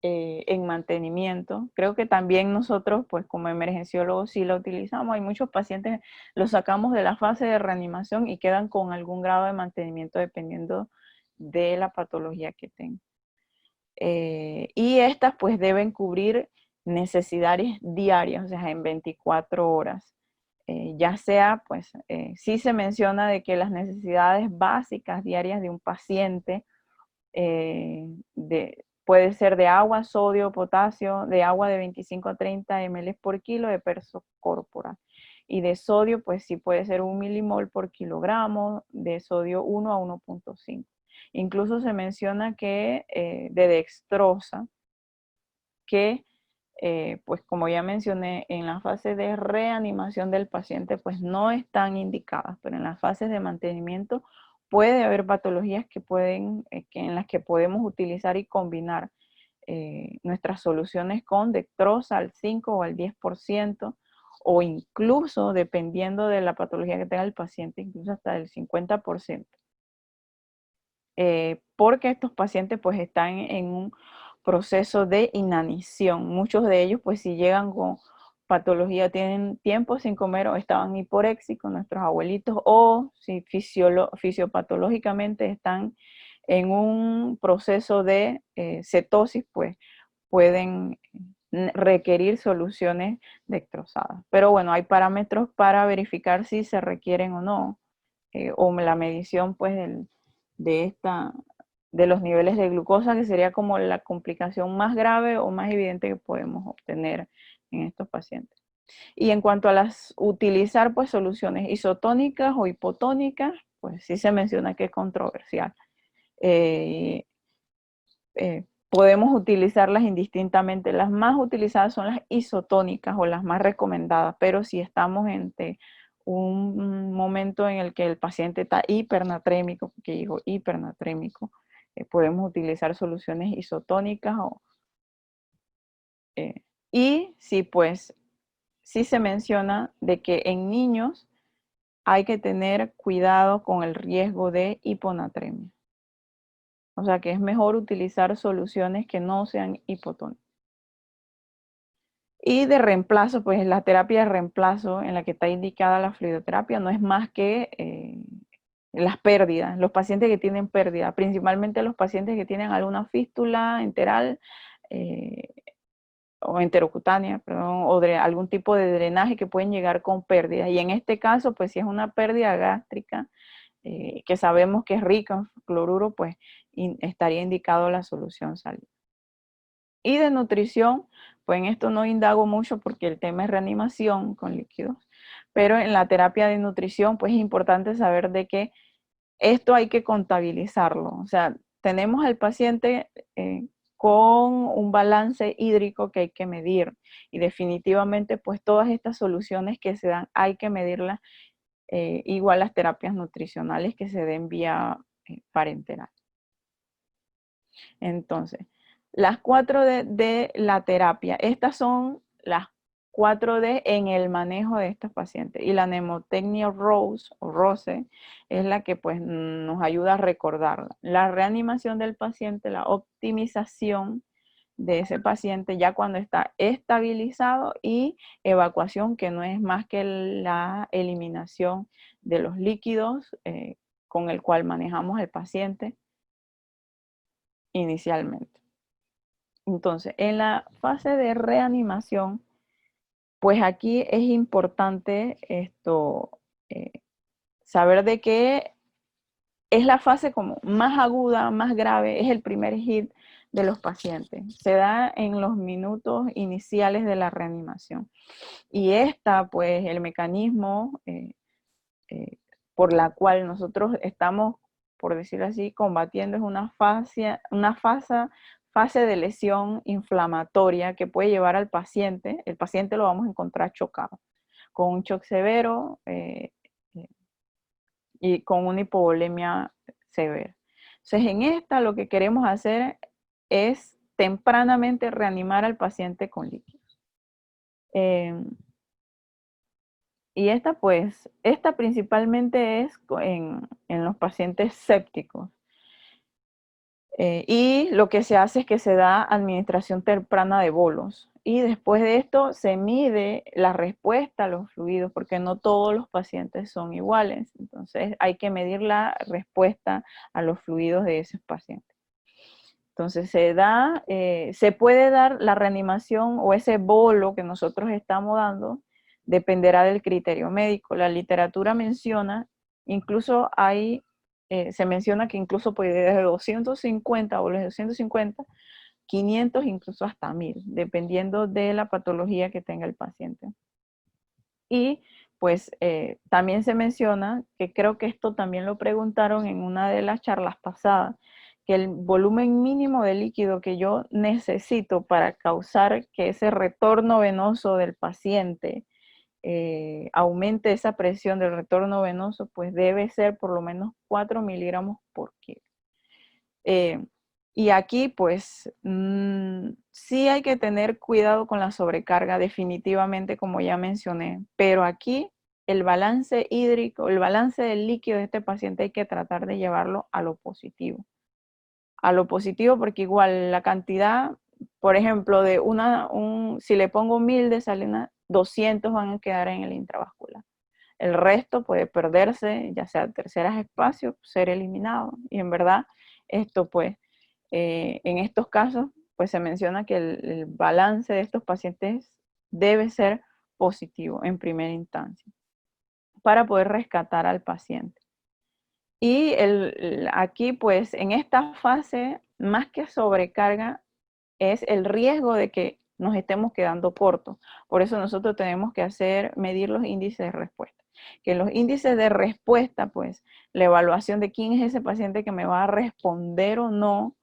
en mantenimiento. Creo que también nosotros, pues como emergenciólogos, sí lo utilizamos. Hay muchos pacientes, los sacamos de la fase de reanimación y quedan con algún grado de mantenimiento dependiendo de la patología que tengan. Y estas pues deben cubrir necesidades diarias, o sea, en 24 horas. Ya sea, pues, sí se menciona de que las necesidades básicas diarias de un paciente puede ser de agua, sodio, potasio, de agua de 25 a 30 ml por kilo de peso corporal. Y de sodio, pues sí puede ser 1 milimol por kilogramo, de sodio 1 a 1.5. Incluso se menciona que de dextrosa, que pues como ya mencioné, en la fase de reanimación del paciente pues no están indicadas, pero en las fases de mantenimiento puede haber patologías en las que podemos utilizar y combinar nuestras soluciones con dextrosa al 5 o al 10%, o incluso, dependiendo de la patología que tenga el paciente, incluso hasta el 50%. Porque estos pacientes pues están en un proceso de inanición. Muchos de ellos pues si llegan con patología, tienen tiempo sin comer o estaban hiporéxicos, nuestros abuelitos, o si fisiopatológicamente están en un proceso de cetosis, pues pueden requerir soluciones dextrosadas. Pero bueno, hay parámetros para verificar si se requieren o no, o la medición pues de, de los niveles de glucosa, que sería como la complicación más grave o más evidente que podemos obtener en estos pacientes. Y en cuanto a las utilizar pues soluciones isotónicas o hipotónicas, pues sí se menciona que es controversial. Podemos utilizarlas indistintamente. Las más utilizadas son las isotónicas o las más recomendadas, pero si estamos ante un momento en el que el paciente está hipernatrémico, porque digo hipernatrémico, podemos utilizar soluciones isotónicas y si pues sí se menciona de que en niños hay que tener cuidado con el riesgo de hiponatremia. O sea que es mejor utilizar soluciones que no sean hipotónicas. Y de reemplazo, pues la terapia de reemplazo en la que está indicada la fluidoterapia no es más que las pérdidas, los pacientes que tienen pérdida, principalmente los pacientes que tienen alguna fístula enteral eh, o enterocutánea, perdón, o de algún tipo de drenaje que pueden llegar con pérdida. Y en este caso, pues si es una pérdida gástrica, que sabemos que es rica en cloruro, pues estaría indicado la solución salina. Y de nutrición, pues en esto no indago mucho porque el tema es reanimación con líquidos, pero en la terapia de nutrición, pues es importante saber de que esto hay que contabilizarlo. O sea, tenemos al paciente con un balance hídrico que hay que medir y definitivamente pues todas estas soluciones que se dan hay que medirlas, igual las terapias nutricionales que se den vía parenteral. Entonces, las 4D de la terapia, estas son las 4D en el manejo de estos pacientes. Y la mnemotecnia ROSE o ROSE es la que pues nos ayuda a recordarla. La reanimación del paciente, la optimización de ese paciente ya cuando está estabilizado y evacuación, que no es más que la eliminación de los líquidos con el cual manejamos al paciente inicialmente. Entonces, en la fase de reanimación, pues aquí es importante saber de que es la fase como más aguda, más grave, es el primer hit de los pacientes. Se da en los minutos iniciales de la reanimación. Y esta, pues, el mecanismo por la cual nosotros estamos, por decirlo así, combatiendo es fase de lesión inflamatoria que puede llevar al paciente, el paciente lo vamos a encontrar chocado, con un shock severo y con una hipovolemia severa. Entonces, en esta lo que queremos hacer es tempranamente reanimar al paciente con líquidos. Y esta principalmente es en los pacientes sépticos. Y lo que se hace es que se da administración temprana de bolos. Y después de esto se mide la respuesta a los fluidos, porque no todos los pacientes son iguales. Entonces hay que medir la respuesta a los fluidos de esos pacientes. Entonces se puede dar la reanimación o ese bolo que nosotros estamos dando, dependerá del criterio médico. La literatura menciona, incluso se menciona que incluso puede desde 250 bolos de 250, 500, incluso hasta 1000, dependiendo de la patología que tenga el paciente. Y pues también se menciona, que creo que esto también lo preguntaron en una de las charlas pasadas, que el volumen mínimo de líquido que yo necesito para causar que ese retorno venoso del paciente aumente esa presión del retorno venoso, pues debe ser por lo menos 4 miligramos por kilo. Y aquí pues sí hay que tener cuidado con la sobrecarga definitivamente, como ya mencioné, pero aquí el balance hídrico, el balance del líquido de este paciente hay que tratar de llevarlo a lo positivo. A lo positivo porque igual la cantidad, por ejemplo, de si le pongo 1000 de salina, 200 van a quedar en el intravascular. El resto puede perderse, ya sea terceras espacios, ser eliminado. Y en verdad, esto pues, en estos casos, pues se menciona que el balance de estos pacientes debe ser positivo en primera instancia para poder rescatar al paciente. Y aquí, pues, en esta fase, más que sobrecarga, es el riesgo de que nos estemos quedando cortos. Por eso nosotros tenemos que medir los índices de respuesta. Que los índices de respuesta, pues, la evaluación de quién es ese paciente que me va a responder o no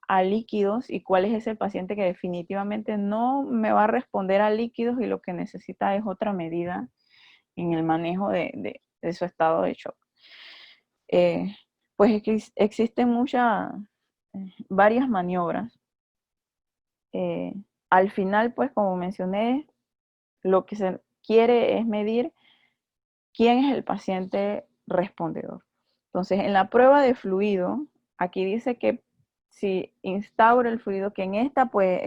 a líquidos y cuál es ese paciente que definitivamente no me va a responder a líquidos y lo que necesita es otra medida en el manejo de su estado de shock. Pues existen varias maniobras. Al final, pues como mencioné, lo que se quiere es medir quién es el paciente respondedor. Entonces, en la prueba de fluido, aquí dice que si instaura el fluido, que en esta pues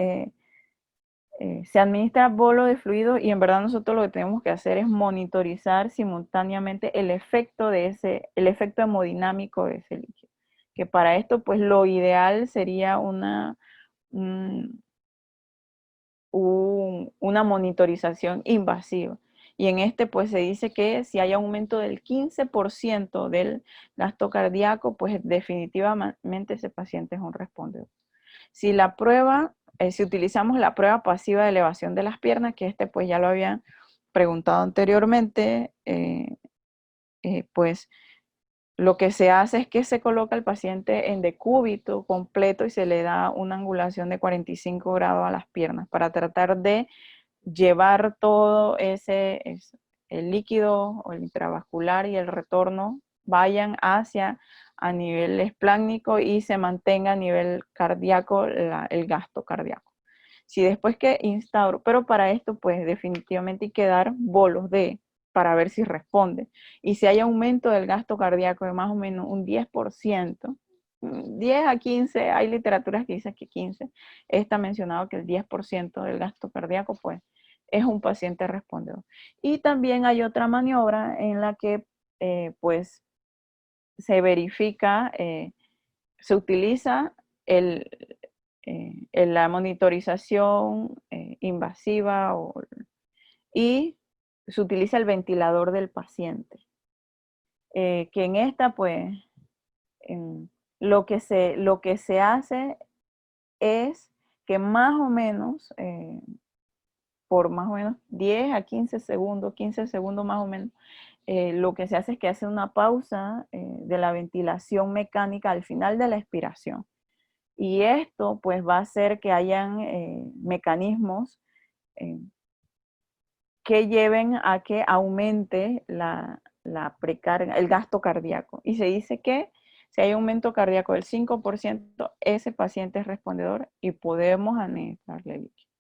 se administra bolo de fluido y en verdad nosotros lo que tenemos que hacer es monitorizar simultáneamente el efecto hemodinámico de ese líquido. Que para esto pues lo ideal sería una monitorización invasiva. Y en este pues se dice que si hay aumento del 15% del gasto cardíaco, pues definitivamente ese paciente es un respondedor. Si la prueba, si utilizamos la prueba pasiva de elevación de las piernas, que pues ya lo había preguntado anteriormente, pues lo que se hace es que se coloca al paciente en decúbito completo y se le da una angulación de 45 grados a las piernas para tratar de llevar todo el líquido o el intravascular y el retorno vayan hacia a nivel esplácnico y se mantenga a nivel cardíaco el gasto cardíaco. Si después que instauro, pero para esto pues definitivamente hay que dar bolos para ver si responde. Y si hay aumento del gasto cardíaco de más o menos un 10%, 10 a 15, hay literaturas que dicen que 15, está mencionado que el 10% del gasto cardíaco pues es un paciente respondedor. Y también hay otra maniobra en la que pues se verifica, se utiliza la monitorización invasiva y se utiliza el ventilador del paciente. Que en esta pues lo que se hace es que más o menos por más o menos 10 a 15 segundos más o menos, lo que se hace es que hace una pausa de la ventilación mecánica al final de la expiración. Y esto pues va a hacer que hayan mecanismos que lleven a que aumente la precarga, el gasto cardíaco. Y se dice que si hay aumento cardíaco del 5%, ese paciente es respondedor y podemos administrarle líquido.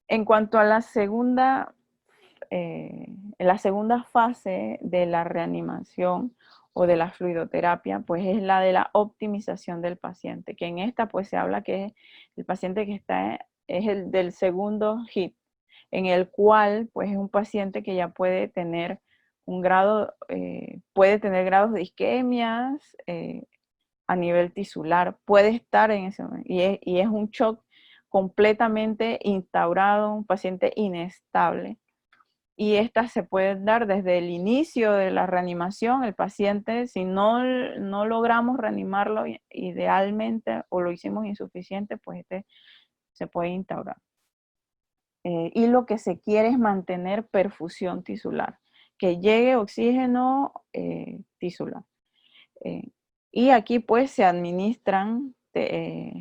En cuanto a la segunda fase de la reanimación o de la fluidoterapia, pues es la de la optimización del paciente, que en esta pues se habla que es el paciente que es el del segundo HIT, en el cual pues es un paciente que ya puede tener puede tener grados de isquemias a nivel tisular, puede estar en ese momento, y es un shock completamente instaurado, un paciente inestable. Y estas se pueden dar desde el inicio de la reanimación. El paciente, si no logramos reanimarlo idealmente o lo hicimos insuficiente, pues se puede instaurar. Y lo que se quiere es mantener perfusión tisular, que llegue oxígeno tisular. Y aquí pues se administran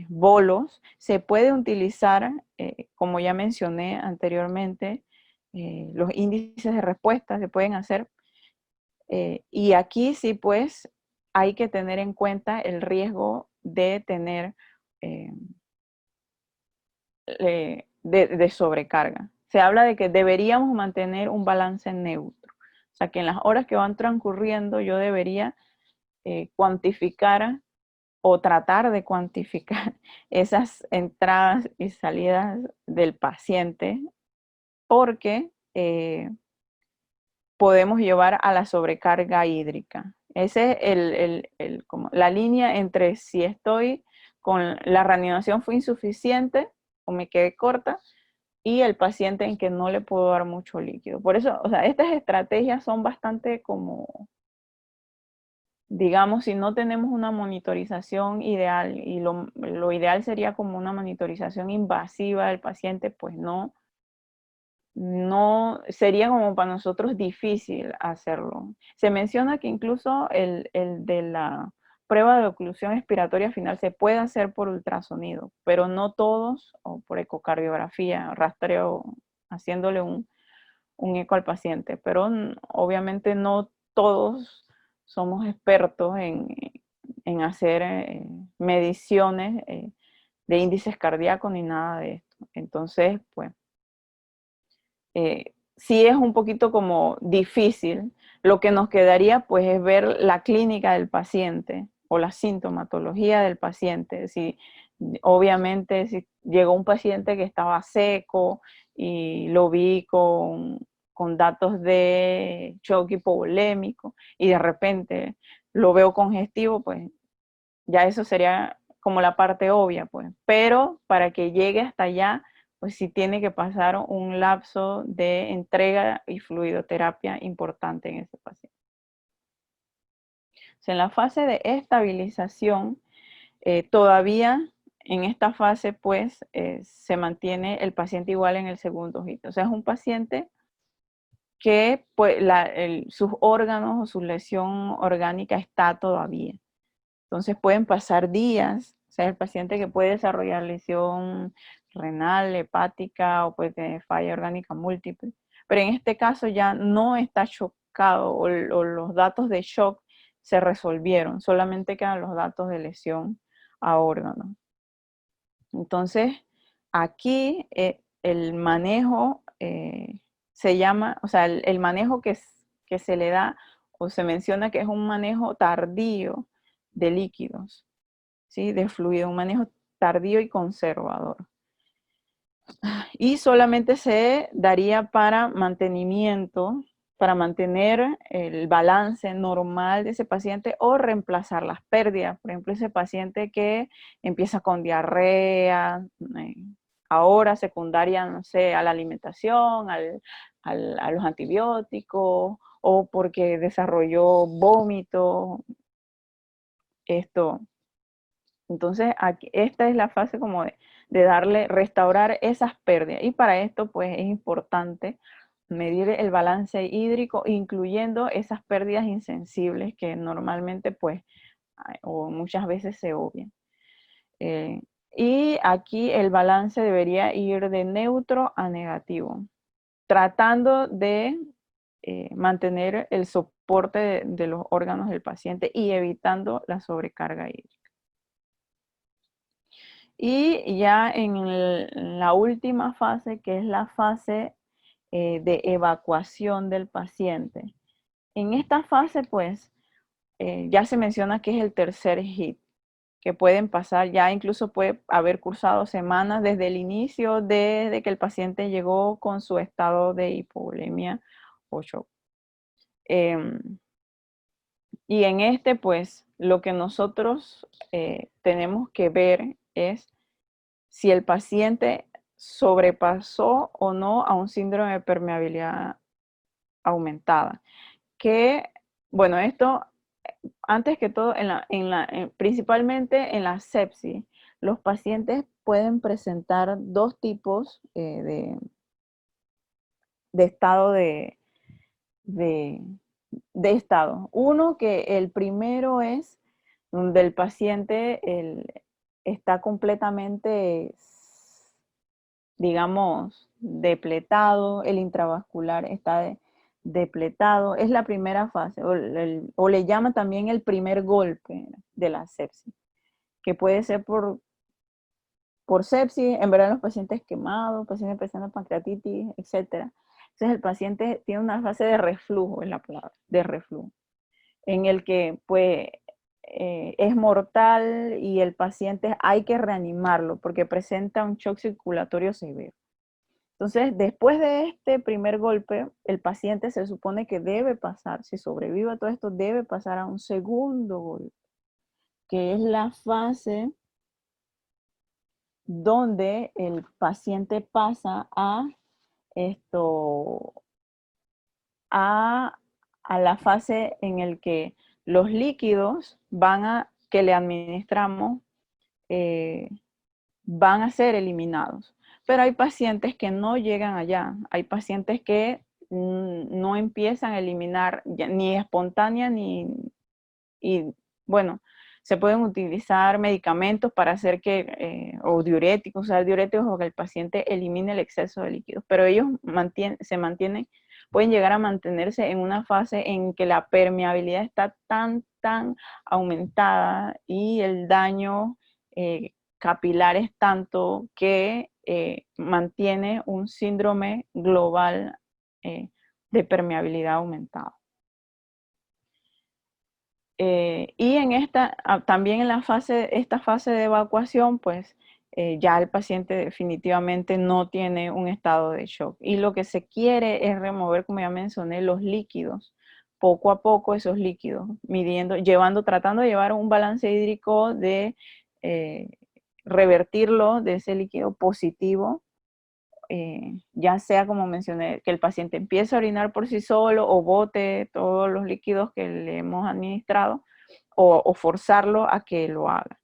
bolos. Se puede utilizar, como ya mencioné anteriormente, los índices de respuesta se pueden hacer. Y aquí sí pues hay que tener en cuenta el riesgo de tener de sobrecarga. Se habla de que deberíamos mantener un balance neutro. O sea que en las horas que van transcurriendo yo debería cuantificar o tratar de cuantificar esas entradas y salidas del paciente porque podemos llevar a la sobrecarga hídrica. Esa es como la línea entre si estoy con la reanimación fue insuficiente o me quedé corta y el paciente en que no le puedo dar mucho líquido. Por eso, o sea, estas estrategias son bastante como digamos, si no tenemos una monitorización ideal, y lo ideal sería como una monitorización invasiva del paciente, pues no sería como para nosotros difícil hacerlo. Se menciona que incluso el de la prueba de oclusión expiratoria final se puede hacer por ultrasonido, pero no todos, o por ecocardiografía, rastreo, haciéndole un eco al paciente, pero obviamente no todos somos expertos en hacer mediciones de índices cardíacos ni nada de esto. Entonces, pues, sí es un poquito como difícil. Lo que nos quedaría pues es ver la clínica del paciente o la sintomatología del paciente. Si obviamente si llegó un paciente que estaba seco y lo vi con datos de shock hipovolémico y de repente lo veo congestivo, pues ya eso sería como la parte obvia, pues. Pero para que llegue hasta allá, pues sí tiene que pasar un lapso de entrega y fluidoterapia importante en ese paciente. O sea, en la fase de estabilización, todavía en esta fase, pues, se mantiene el paciente igual en el segundo hit. O sea, es un paciente que pues, sus órganos o su lesión orgánica está todavía. Entonces pueden pasar días, o sea, el paciente que puede desarrollar lesión renal, hepática o puede tener falla orgánica múltiple, pero en este caso ya no está chocado o los datos de shock se resolvieron, solamente quedan los datos de lesión a órganos. Entonces, aquí el manejo se llama, o sea, el manejo que se le da o se menciona que es un manejo tardío de líquidos, ¿sí? De fluido, un manejo tardío y conservador. Y solamente se daría para mantenimiento, para mantener el balance normal de ese paciente o reemplazar las pérdidas. Por ejemplo, ese paciente que empieza con diarrea, ahora secundaria, no sé, a la alimentación, a los antibióticos, o porque desarrolló vómito, esto. Entonces, aquí, esta es la fase como de darle, restaurar esas pérdidas. Y para esto, pues, es importante medir el balance hídrico, incluyendo esas pérdidas insensibles que normalmente, pues, o muchas veces se obvian. Y aquí el balance debería ir de neutro a negativo, tratando de mantener el soporte de los órganos del paciente y evitando la sobrecarga hídrica. Y ya en la última fase, que es la fase de evacuación del paciente. En esta fase, pues, ya se menciona que es el tercer hit, que pueden pasar, ya incluso puede haber cursado semanas desde el inicio, desde que el paciente llegó con su estado de hipovolemia o shock. Y en este, pues, lo que nosotros tenemos que ver es si el paciente sobrepasó o no a un síndrome de permeabilidad aumentada. Que, bueno, esto, antes que todo, principalmente en la sepsis, los pacientes pueden presentar dos tipos de estado de estado. Uno que el primero es donde el paciente está completamente, digamos, depletado, el intravascular está depletado, es la primera fase, o le llama también el primer golpe de la sepsis, que puede ser por sepsis, en verdad los pacientes quemados, pacientes presentando pancreatitis, etc. Entonces el paciente tiene una fase de reflujo, es la palabra, de reflujo, en el que pues es mortal y el paciente hay que reanimarlo porque presenta un shock circulatorio severo. Entonces, después de este primer golpe, el paciente se supone que debe pasar, si sobrevive a todo esto, debe pasar a un segundo golpe, que es la fase donde el paciente pasa esto, a, a la fase en el que los líquidos que le administramos van a ser eliminados. Pero hay pacientes que no llegan allá. Hay pacientes que no empiezan a eliminar ni espontánea y bueno, se pueden utilizar medicamentos para hacer o diuréticos, usar diuréticos o que el paciente elimine el exceso de líquidos, pero ellos pueden llegar a mantenerse en una fase en que la permeabilidad está tan aumentada y el daño capilar es tanto que mantiene un síndrome global de permeabilidad aumentada. Y también en esta fase de evacuación, pues ya el paciente definitivamente no tiene un estado de shock. Y lo que se quiere es remover, como ya mencioné, los líquidos, poco a poco esos líquidos, tratando de llevar un balance hídrico de revertirlo de ese líquido positivo. Ya sea, como mencioné, que el paciente empiece a orinar por sí solo o bote todos los líquidos que le hemos administrado o forzarlo a que lo haga.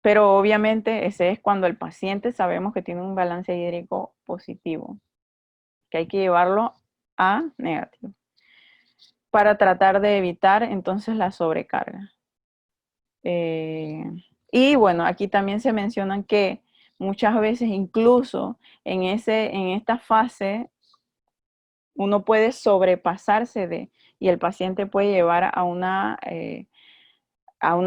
Pero obviamente ese es cuando el paciente sabemos que tiene un balance hídrico positivo, que hay que llevarlo a negativo para tratar de evitar entonces la sobrecarga. Y bueno, aquí también se mencionan que muchas veces incluso en esta fase uno puede sobrepasarse y el paciente puede llevar a una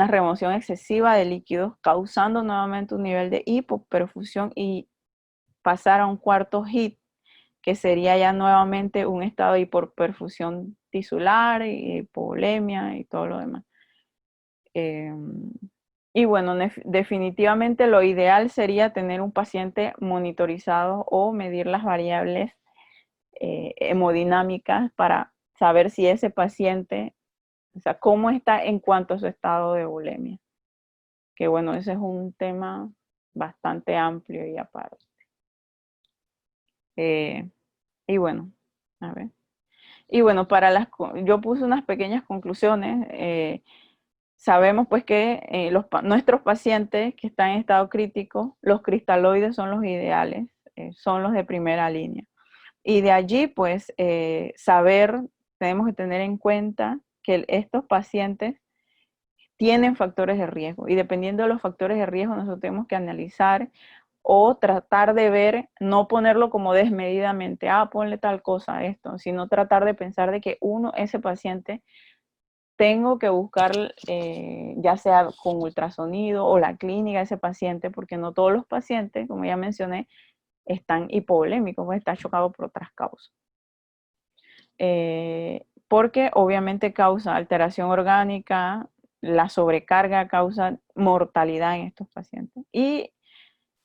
remoción excesiva de líquidos, causando nuevamente un nivel de hipoperfusión y pasar a un cuarto HIT, que sería ya nuevamente un estado de hipoperfusión tisular y hipovolemia y todo lo demás. Y bueno, definitivamente lo ideal sería tener un paciente monitorizado o medir las variables hemodinámicas para saber si ese paciente, o sea, cómo está en cuanto a su estado de bulimia. Que bueno, ese es un tema bastante amplio y aparte. Y bueno, a ver. Y bueno, yo puse unas pequeñas conclusiones. Sabemos pues que nuestros pacientes que están en estado crítico, los cristaloides son los ideales, son los de primera línea. Y de allí pues tenemos que tener en cuenta que estos pacientes tienen factores de riesgo y dependiendo de los factores de riesgo nosotros tenemos que analizar o tratar de ver, no ponerlo como desmedidamente, ponle tal cosa a esto, sino tratar de pensar de que ese paciente, tengo que buscar ya sea con ultrasonido o la clínica de ese paciente, porque no todos los pacientes, como ya mencioné, están hipovolémicos, o están chocados por otras causas. Porque obviamente causa alteración orgánica, la sobrecarga causa mortalidad en estos pacientes. Y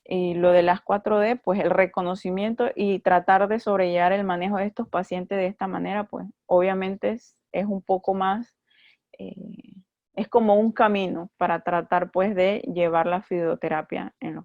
lo de las 4D, pues el reconocimiento y tratar de sobrellevar el manejo de estos pacientes de esta manera, pues obviamente es un poco más, es como un camino para tratar pues de llevar la fisioterapia en los